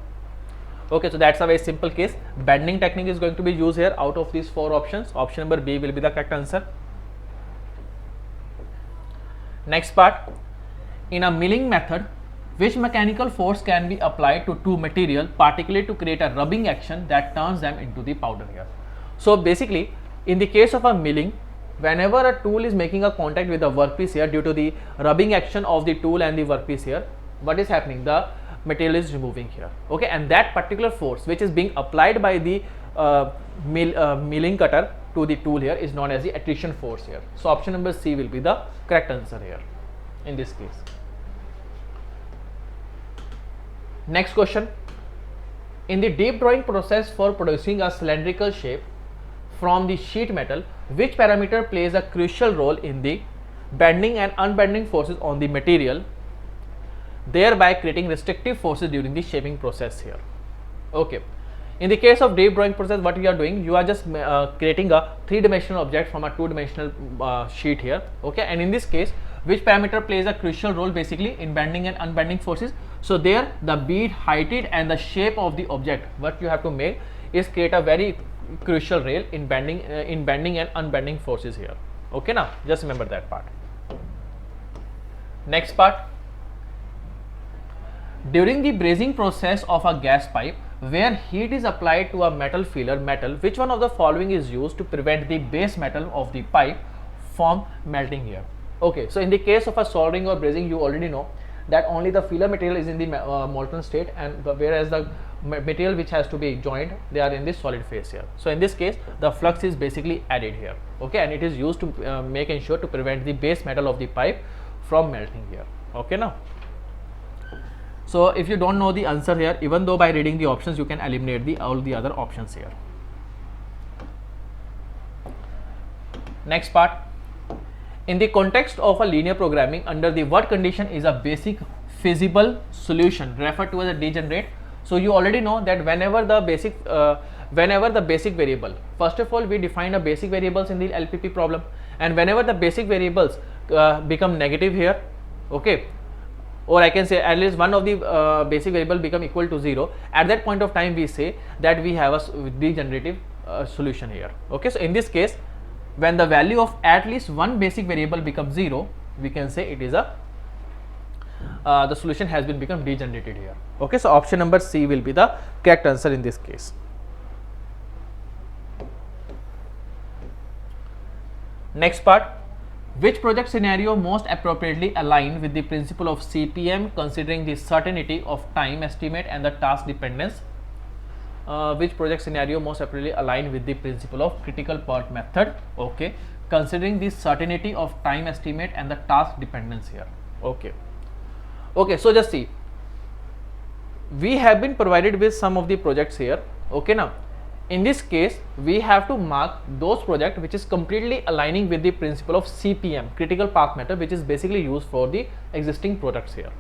Okay, so that's a very simple case. Bending technique is going to be used here out of these four options. Option number B will be the correct answer. Next part, in a milling method, which mechanical force can be applied to two material, particularly to create a rubbing action that turns them into the powder here? So basically, in the case of a milling, whenever a tool is making a contact with the workpiece here, due to the rubbing action of the tool and the workpiece here, what is happening? The material is removing here. Okay, and that particular force which is being applied by the milling cutter to the tool here is known as the attrition force here. So option number C will be the correct answer here in this case. Next question, in the deep drawing process for producing a cylindrical shape from the sheet metal, which parameter plays a crucial role in the bending and unbending forces on the material, thereby creating restrictive forces during the shaping process here? Okay, In the case of deep drawing process, what we are doing, you are just creating a three-dimensional object from a two-dimensional sheet here. Okay, and in this case, which parameter plays a crucial role basically in bending and unbending forces? So there, the bead, height and the shape of the object, what you have to make is create a very crucial role in bending and unbending forces here. Okay, now just remember that part. Next part, during the brazing process of a gas pipe where heat is applied to a metal filler metal, which one of the following is used to prevent the base metal of the pipe from melting here? Okay, so in the case of a soldering or brazing, you already know that only the filler material is in the molten state, and whereas the material which has to be joined, they are in this solid phase here. So in this case, the flux is basically added here. Okay, and it is used to make ensure to prevent the base metal of the pipe from melting here. Okay, now. So if you don't know the answer here, even though by reading the options you can eliminate all the other options here. Next part, in the context of a linear programming, under the what condition is a basic feasible solution referred to as a degenerate? So you already know that whenever the basic variable, first of all we define a basic variables in the LPP problem, and whenever the basic variables become negative here, okay, or I can say at least one of the basic variable become equal to 0, at that point of time we say that we have a degenerative solution here. Okay, so in this case, when the value of at least one basic variable becomes 0, we can say it is a the solution has been become degenerated here. Okay, so option number C will be the correct answer in this case. Next part, which project scenario most appropriately aligned with the principle of CPM considering the certainty of time estimate and the task dependence? Which project scenario most appropriately aligned with the principle of critical path method? Okay, considering the certainty of time estimate and the task dependence here. Okay, okay, so just see, we have been provided with some of the projects here. Okay, now in this case we have to mark those projects which is completely aligning with the principle of CPM, critical path method, which is basically used for the existing products here.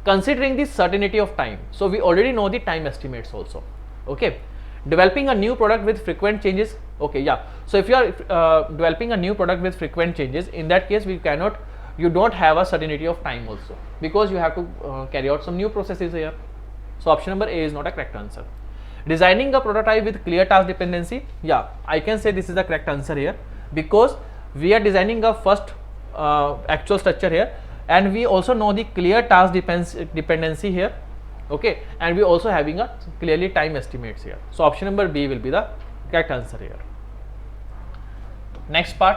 Considering the certainty of time, so we already know the time estimates also. Okay, developing a new product with frequent changes. Okay, yeah, so if you are developing a new product with frequent changes, in that case you don't have a certainty of time also, because you have to carry out some new processes here. So option number A is not a correct answer. Designing a prototype with clear task dependency, yeah, I can say this is the correct answer here, because we are designing a first actual structure here, and we also know the clear task dependency here. Okay, and we also having a clearly time estimates here. So option number B will be the correct answer here. Next part,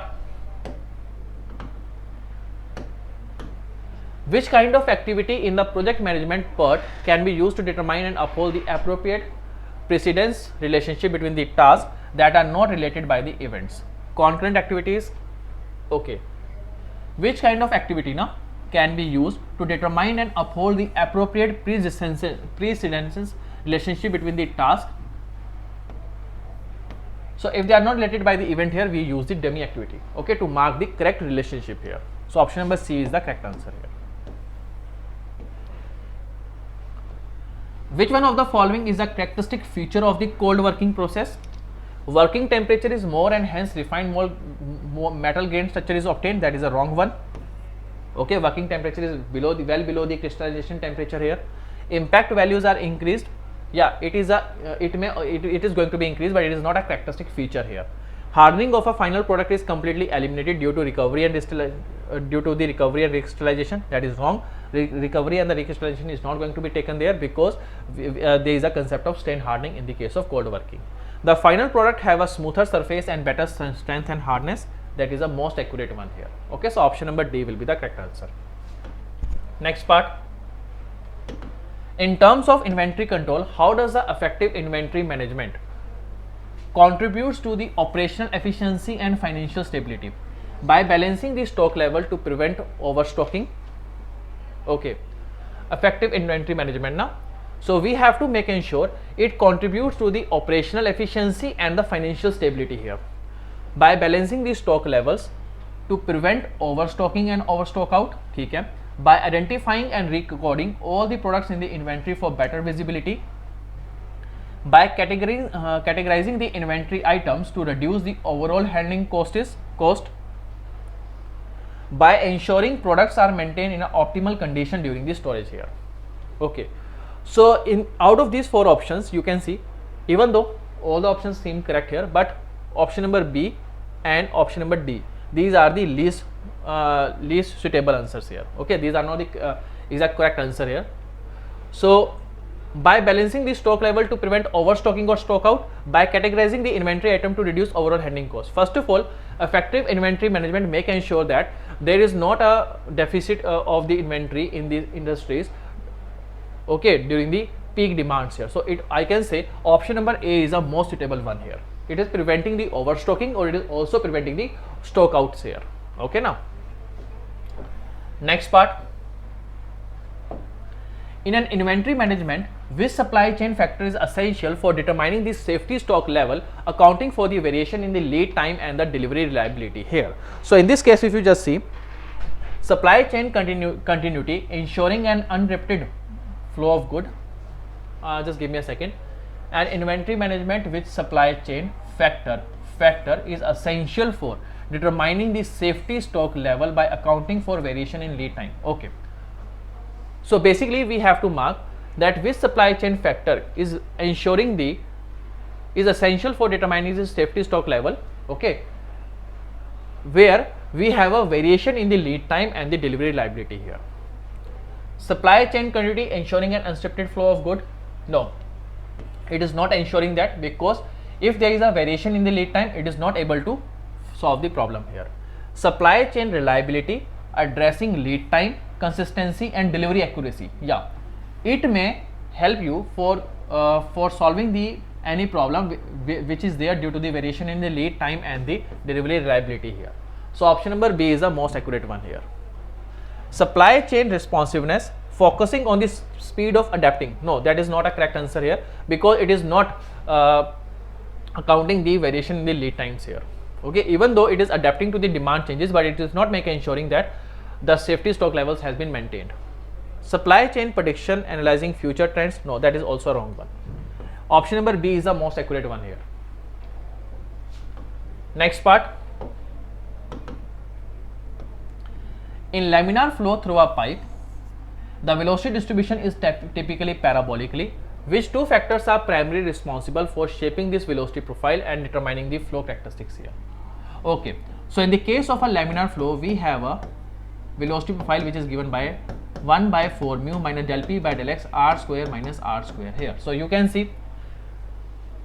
which kind of activity in the project management part can be used to determine and uphold the appropriate precedence relationship between the tasks that are not related by the events? Concurrent activities. Okay, which kind of activity now can be used to determine and uphold the appropriate precedence relationship between the task? So if they are not related by the event here, we use the dummy activity, okay, to mark the correct relationship here. So option number C is the correct answer here. Which one of the following is a characteristic feature of the cold working process? Working temperature is more and hence refined more metal grain structure is obtained. That is a wrong one. Okay, working temperature is well below the crystallization temperature here. Impact values are increased. Yeah, it is going to be increased, but it is not a characteristic feature here. Hardening of a final product is completely eliminated due to recovery and recrystallization. That is wrong. Recovery and the recrystallization is not going to be taken there, because there is a concept of stain hardening in the case of cold working. The final product have a smoother surface and better strength and hardness. That is the most accurate one here. Okay, so option number D will be the correct answer. Next part, in terms of inventory control, how does the effective inventory management contributes to the operational efficiency and financial stability? By balancing the stock level to prevent overstocking. Okay, effective inventory management now. So we have to make ensure it contributes to the operational efficiency and the financial stability here. By balancing the stock levels to prevent overstocking and overstock out. Okay. By identifying and recording all the products in the inventory for better visibility. by categorizing the inventory items to reduce the overall handling cost, by ensuring products are maintained in an optimal condition during the storage here. Okay, so in out of these 4 options, you can see, even though all the options seem correct here, but option number B and option number D, these are the least suitable answers here. Okay, these are not the exact correct answer here. So by balancing the stock level to prevent overstocking or stock out, by categorizing the inventory item to reduce overall handling cost. First of all, effective inventory management make ensure that there is not a deficit of the inventory in these industries, okay, during the peak demands here. So I can say option number A is the most suitable one here. It is preventing the overstocking, or it is also preventing the stock outs here. Okay, now next part, in an inventory management, which supply chain factor is essential for determining the safety stock level, accounting for the variation in the lead time and the delivery reliability here. So in this case, if you just see, supply chain continuity, ensuring an uninterrupted flow of good, just give me a second, and inventory management with supply chain factor is essential for determining the safety stock level by accounting for variation in lead time. Okay, so basically we have to mark that which supply chain factor is essential for determining the safety stock level, okay, where we have a variation in the lead time and the delivery reliability here. Supply chain continuity ensuring an uninterrupted flow of good, no, it is not ensuring that, because if there is a variation in the lead time, it is not able to solve the problem here. Supply chain reliability, addressing lead time, consistency and delivery accuracy, yeah, it may help you for solving the any problem which is there due to the variation in the lead time and the delivery reliability here. So option number B is the most accurate one here. Supply chain responsiveness, focusing on the speed of adapting, no, that is not a correct answer here, because it is not accounting the variation in the lead times here. Okay, even though it is adapting to the demand changes, but it is not ensuring that the safety stock levels has been maintained. Supply chain prediction, analyzing future trends, no, that is also a wrong one. Option number B is the most accurate one here. Next part, in laminar flow through a pipe, the velocity distribution is typically parabolically. Which two factors are primarily responsible for shaping this velocity profile and determining the flow characteristics here? Okay, so in the case of a laminar flow, we have a velocity profile which is given by 1 by 4 mu minus del p by del x r square minus r square here. So you can see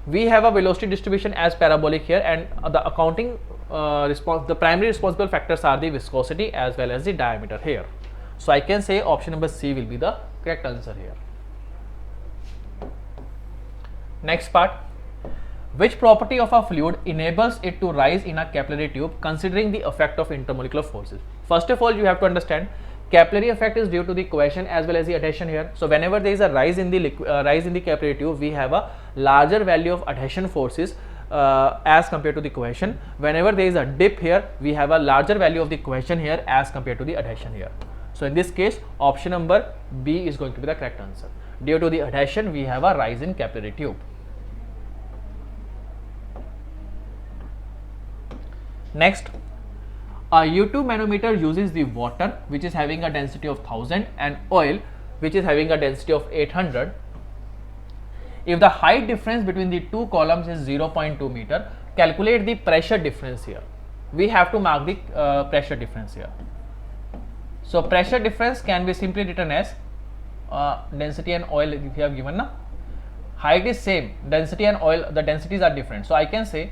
we have a velocity distribution as parabolic here, and the accounting the primary responsible factors are the viscosity as well as the diameter here. So I can say option number C will be the correct answer here. Next part, which property of a fluid enables it to rise in a capillary tube considering the effect of intermolecular forces? First of all, you have to understand capillary effect is due to the cohesion as well as the adhesion here. So whenever there is a rise in the capillary tube, we have a larger value of adhesion forces as compared to the cohesion. Whenever there is a dip here, we have a larger value of the cohesion here as compared to the adhesion here. So in this case, option number B is going to be the correct answer. Due to the adhesion, we have a rise in capillary tube. Next, a U2 manometer uses the water which is having a density of 1000 and oil which is having a density of 800. If the height difference between the two columns is 0.2 meter, calculate the pressure difference here. We have to mark the pressure difference here. So pressure difference can be simply written as density and oil. If you have given na, height is same, density and oil, the densities are different. So I can say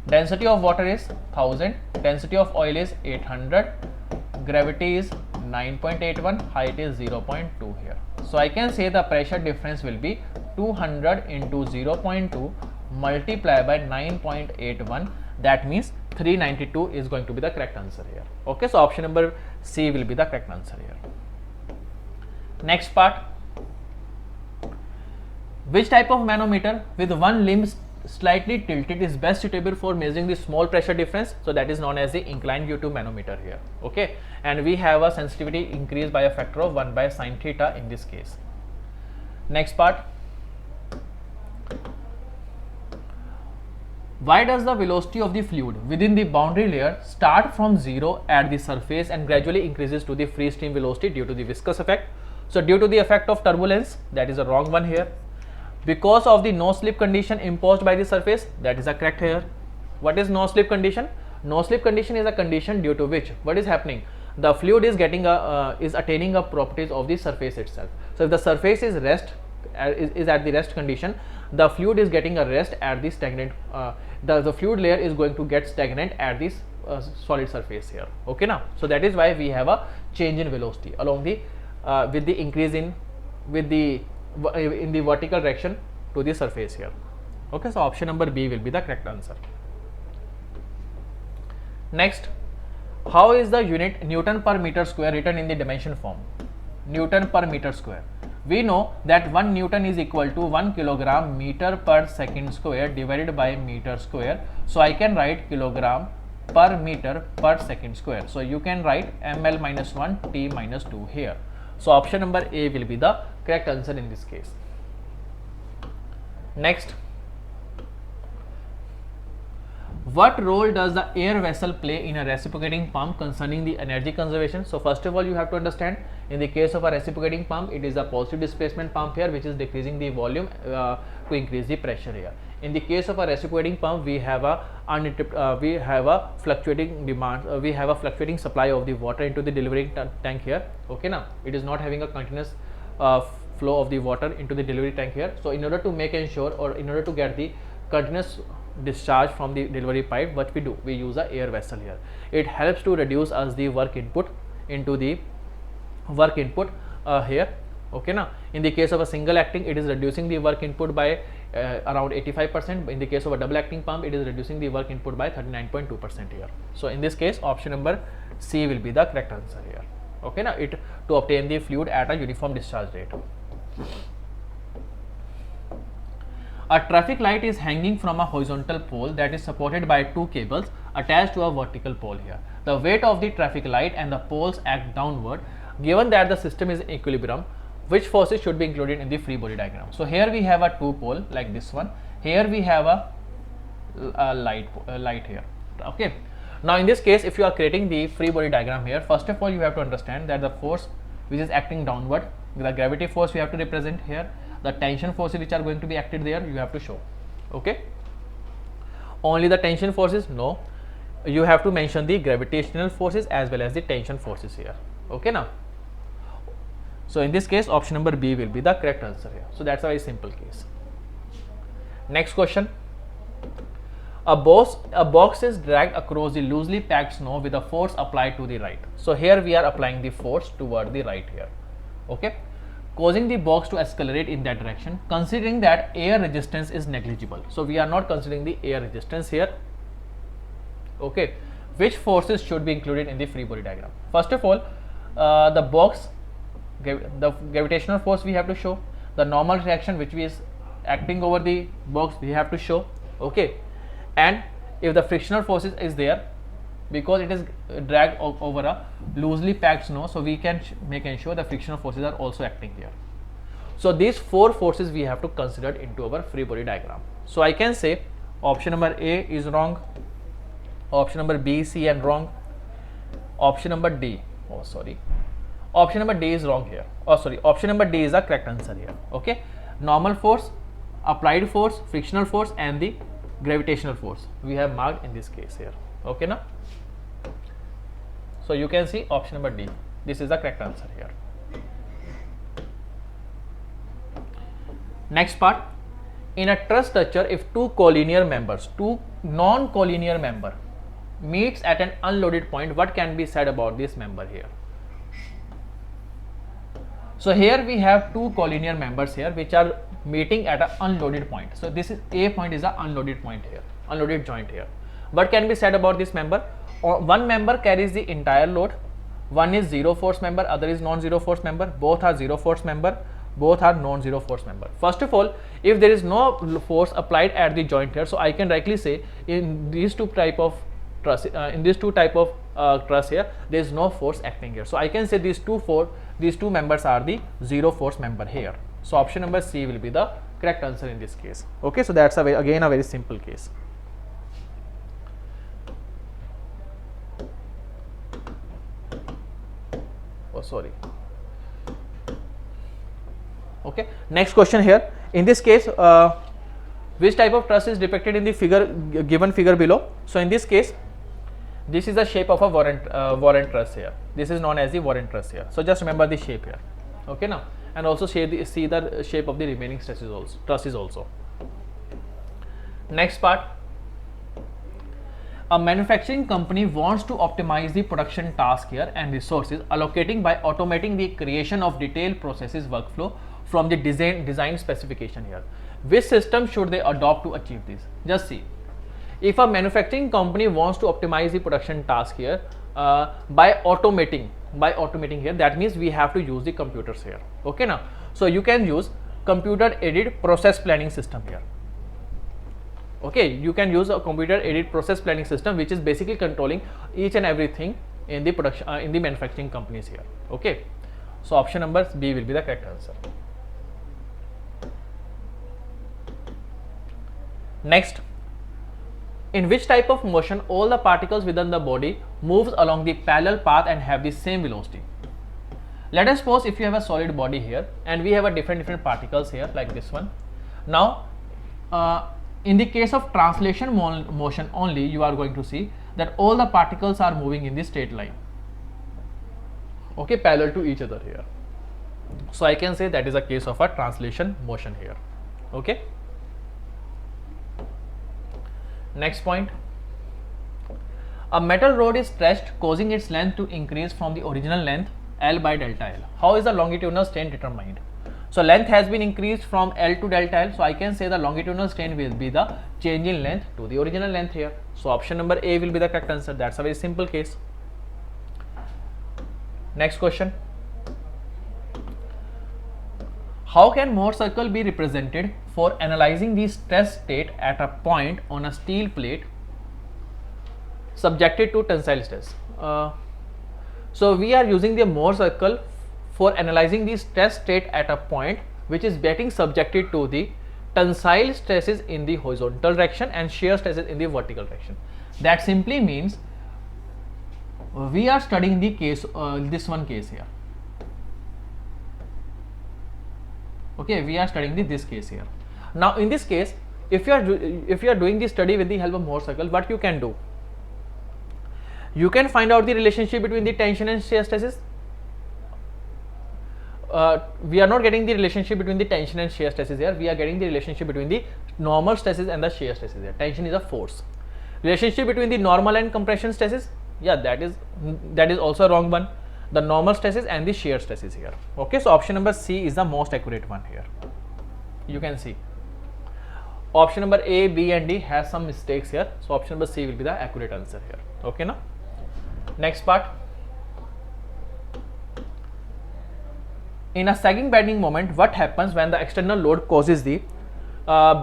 density of water is 1000, density of oil is 800, gravity is 9.81, height is 0.2 here. So I can say the pressure difference will be 200 into 0.2 multiplied by 9.81, that means 392 is going to be the correct answer here. Okay, so option number C will be the correct answer here. Next part, which type of manometer with one limb slightly tilted is best suitable for measuring the small pressure difference, so that is known as the inclined view tube manometer here. Okay, and we have a sensitivity increased by a factor of 1 by sin theta in this case. Next part, why does the velocity of the fluid within the boundary layer start from 0 at the surface and gradually increases to the free stream velocity due to the viscous effect? So due to the effect of turbulence, that is a wrong one here. Because of the no slip condition imposed by the surface, that is a correct here. What is no slip condition? No slip condition is a condition due to which what is happening, the fluid is getting is attaining a properties of the surface itself. So if the surface is at the rest condition, the fluid is getting a rest at the stagnant, the fluid layer is going to get stagnant at this solid surface here. Okay now, so that is why we have a change in velocity along the with the increase in the vertical direction to the surface here. Okay, so option number B will be the correct answer. Next, how is the unit Newton per meter square written in the dimension form? Newton per meter square. We know that 1 Newton is equal to 1 kilogram meter per second square divided by meter square. So I can write kilogram per meter per second square. So you can write ml minus 1 t minus 2 here. So option number A will be the correct answer in this case. Next, what role does the air vessel play in a reciprocating pump concerning the energy conservation? So first of all, you have to understand, in the case of a reciprocating pump, it is a positive displacement pump here, which is decreasing the volume to increase the pressure here. In the case of a reciprocating pump, we have a fluctuating demand, we have a fluctuating supply of the water into the delivery tank here. Okay, now it is not having a continuous flow of the water into the delivery tank here. So in order to make ensure, or in order to get the continuous discharge from the delivery pipe, what we do, we use a air vessel here. It helps to reduce us the work input into the work input here. Okay, now in the case of a single acting, it is reducing the work input by around 85%. In the case of a double acting pump, it is reducing the work input by 39.2% here. So in this case, option number C will be the correct answer here. Okay, now it to obtain the fluid at a uniform discharge rate. A traffic light is hanging from a horizontal pole that is supported by 2 cables attached to a vertical pole here. The weight of the traffic light and the poles act downward. Given that the system is in equilibrium, which forces should be included in the free body diagram? So here we have a 2 pole like this one. Here we have a light here. Okay. Now in this case, if you are creating the free body diagram here, first of all you have to understand that the force which is acting downward, the gravity force we have to represent here. The tension forces which are going to be acted there, you have to show. Okay, only the tension forces? No, you have to mention the gravitational forces as well as the tension forces here. Okay, now so in this case, option number B will be the correct answer here. So that's a very simple case. Next question, a box is dragged across the loosely packed snow with a force applied to the right. So here we are applying the force toward the right here. Okay, causing the box to accelerate in that direction, considering that air resistance is negligible. So we are not considering the air resistance here. Okay, which forces should be included in the free body diagram? First of all, the box, the gravitational force we have to show. The normal reaction which is acting over the box we have to show. Okay, and if the frictional forces is there, because it is dragged over a loosely packed snow, so we can make ensure the frictional forces are also acting here. So these 4 forces we have to consider into our free body diagram. So I can say option number A is wrong, option number B, C and wrong, option number D, option number D is wrong here. Option number D is the correct answer here. Okay, normal force, applied force, frictional force and the gravitational force we have marked in this case here. Okay, now so you can see option number D, this is the correct answer here. Next part, in a truss structure, if 2 collinear members, 2 non-collinear member meets at an unloaded point, what can be said about this member here? So here we have 2 collinear members here which are meeting at an unloaded point. So this is A point is a unloaded point here, unloaded joint here. What can be said about this member? One member carries the entire load, one is zero force member, other is non-zero force member, both are zero force member. Both are non-zero force member. First of all, if there is no force applied at the joint here, so I can directly say in these two type of truss, truss here, there is no force acting here. So I can say these two members are the zero force member here. So option number C will be the correct answer in this case. Okay, so that's again a very simple case. Oh, sorry. Okay, next question here. In this case, which type of truss is depicted in the figure, given figure below? So in this case, this is the shape of a Warren truss here. This is known as the Warren truss here. So just remember the shape here. Okay, now, and also see the shape of the remaining trusses also. Next part. A manufacturing company wants to optimize the production task here and resources allocating by automating the creation of detailed processes workflow from the design specification here. Which system should they adopt to achieve this? Just see. If a manufacturing company wants to optimize the production task here by automating here, that means we have to use the computers here. Okay, now, so you can use computer aided process planning system here. Okay, you can use a computer aided process planning system, which is basically controlling each and everything in the production in the manufacturing companies here. Okay, so option number B will be the correct answer. Next, in which type of motion all the particles within the body moves along the parallel path and have the same velocity? Let us suppose if you have a solid body here and we have a different particles here like this one. Now, in the case of translation motion only, you are going to see that all the particles are moving in the straight line. Okay, parallel to each other here. So I can say that is a case of a translation motion here. Okay. Next point. A metal rod is stretched, causing its length to increase from the original length L by delta L. How is the longitudinal strain determined? So length has been increased from L to delta L. So I can say the longitudinal strain will be the change in length to the original length here. So option number A will be the correct answer. That's a very simple case. Next question. How can Mohr circle be represented for analyzing the stress state at a point on a steel plate subjected to tensile stress? So we are using the Mohr circle for analyzing the stress state at a point which is getting subjected to the tensile stresses in the horizontal direction and shear stresses in the vertical direction. That simply means we are studying the case, this one case here. Okay, we are studying this case here. Now in this case, if you are doing the study with the help of Mohr circle, what you can do? You can find out the relationship between the tension and shear stresses. We are not getting the relationship between the tension and shear stresses here. We are getting the relationship between the normal stresses and the shear stresses here. Tension is a force. Relationship between the normal and compression stresses, yeah, that is also a wrong one. The normal stresses and the shear stresses here. Okay, so option number C is the most accurate one here. You can see option number A, B and D has some mistakes here. So option number C will be the accurate answer here. Okay, now next part. In a sagging bending moment, what happens when the external load causes the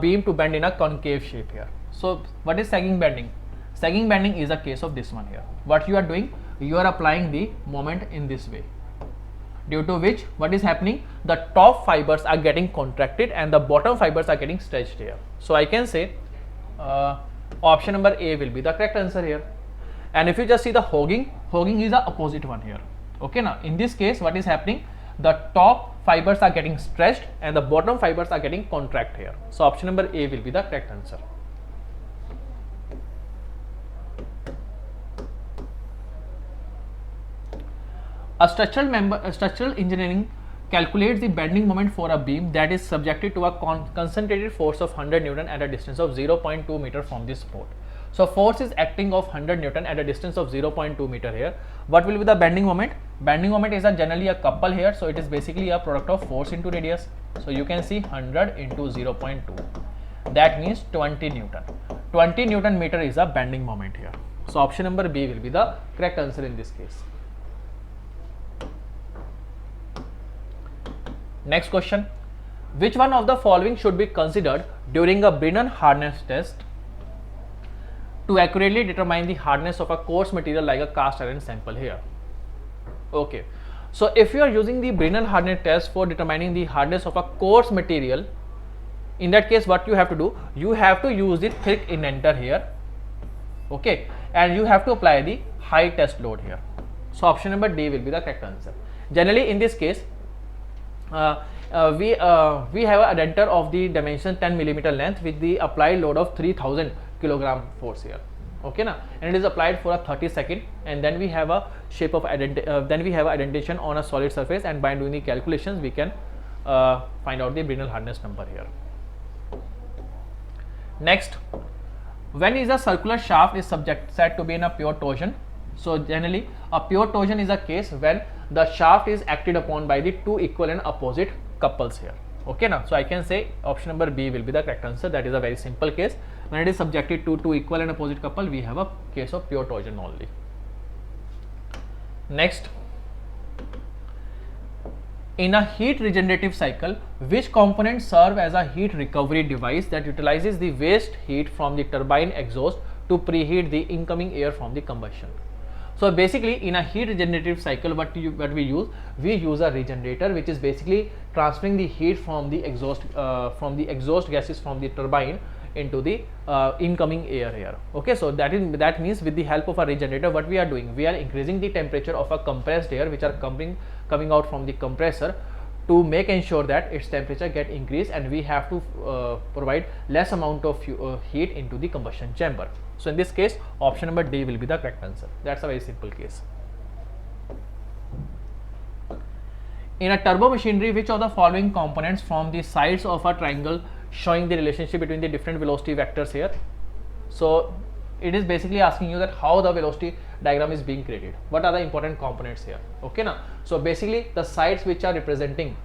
beam to bend in a concave shape here? So what is sagging bending? Sagging bending is a case of this one here. What you are doing? You are applying the moment in this way, due to which what is happening, the top fibers are getting contracted and the bottom fibers are getting stretched here. So I can say option number A will be the correct answer here. And if you just see the hogging is the opposite one here. Okay, now in this case what is happening, the top fibers are getting stretched and the bottom fibers are getting contracted here. So option number A will be the correct answer. A structural engineering calculates the bending moment for a beam that is subjected to a concentrated force of 100 Newton at a distance of 0.2 meter from the support. So force is acting of 100 Newton at a distance of 0.2 meter here. What will be the bending moment? Bending moment is generally a couple here, so it is basically a product of force into radius. So you can see 100 into 0.2. That means 20 Newton. 20 Newton meter is a bending moment here. So option number B will be the correct answer in this case. Next question, which one of the following should be considered during a Brennan hardness test to accurately determine the hardness of a coarse material like a cast iron sample here? Okay, so if you are using the Brennan hardness test for determining the hardness of a coarse material, in that case what you have to do, you have to use the thick indenter here, okay, and you have to apply the high test load here. So option number D will be the correct answer. Generally in this case we have a indenter of the dimension 10 millimeter length with the applied load of 3000 kilogram force here, okay na, and it is applied for a 30 seconds, and then we have a shape of then we have a indentation on a solid surface, and by doing the calculations we can find out the Brennan hardness number here. Next, when is a circular shaft is said to be in a pure torsion? So generally a pure torsion is a case when the shaft is acted upon by the two equal and opposite couples here, okay now. So I can say option number B will be the correct answer. That is a very simple case. When it is subjected to two equal and opposite couple, we have a case of pure torsion only. Next, in a heat regenerative cycle, which components serve as a heat recovery device that utilizes the waste heat from the turbine exhaust to preheat the incoming air from the combustion? So basically in a heat regenerative cycle, what we use a regenerator, which is basically transferring the heat from the exhaust gases from the turbine into the incoming air here, okay. So that means with the help of a regenerator, what we are doing, we are increasing the temperature of a compressed air which are coming out from the compressor to make ensure that its temperature get increased, and we have to provide less amount of heat into the combustion chamber. So in this case option number D will be the correct answer. That's a very simple case. In a turbo machinery, which of the following components form the sides of a triangle showing the relationship between the different velocity vectors here? So it is basically asking you that how the velocity diagram is being created, what are the important components here, okay now. So basically the sides which are representing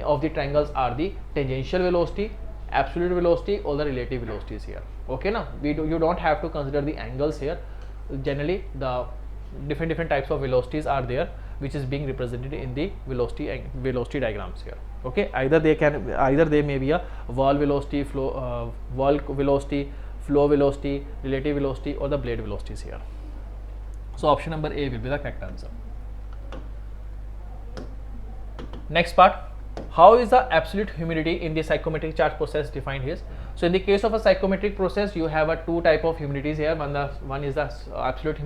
of the triangles are the tangential velocity, absolute velocity, or the relative velocities here, okay now. You don't have to consider the angles here. Generally the different types of velocities are there which is being represented in the velocity diagrams here, okay. Either they may be a wall velocity, flow velocity, flow velocity, relative velocity, or the blade velocities here. So option number A will be the correct answer. Next part, how is the absolute humidity in the psychrometric charge process defined here? So in the case of a psychrometric process, you have a two type of humidities here. One is the absolute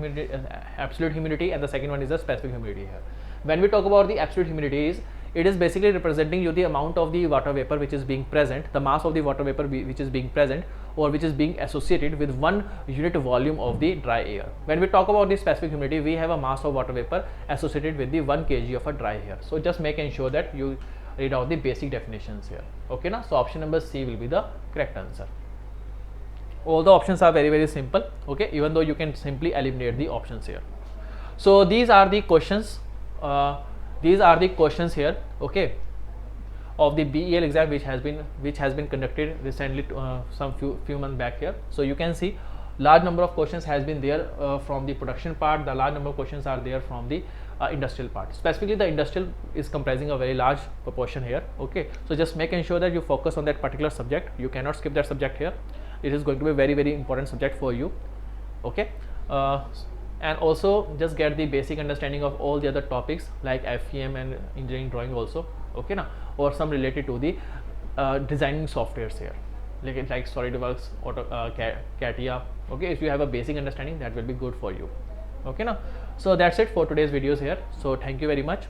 humidity, and the second one is the specific humidity here. When we talk about the absolute humidity, it is basically representing you the amount of the water vapor which is being present, the mass of the water vapor which is being present or which is being associated with 1 unit volume of the dry air. When we talk about the specific humidity, we have a mass of water vapor associated with the 1 kg of a dry air. So just make ensure that you read out the basic definitions here, okay now. So option number C will be the correct answer. All the options are very simple, okay, even though you can simply eliminate the options here. So these are the questions here, okay, of the BEL exam which has been conducted recently, some few months back here. So you can see large number of questions has been there from the production part. The large number of questions are there from the industrial part. Specifically the industrial is comprising a very large proportion here, okay. So just make ensure that you focus on that particular subject. You cannot skip that subject here. It is going to be a very important subject for you, okay. And also just get the basic understanding of all the other topics like FEM and engineering drawing also, okay now, or some related to the designing softwares here like SolidWorks, CATIA, okay. If you have a basic understanding, that will be good for you, okay now. So that's it for today's videos here. So thank you very much.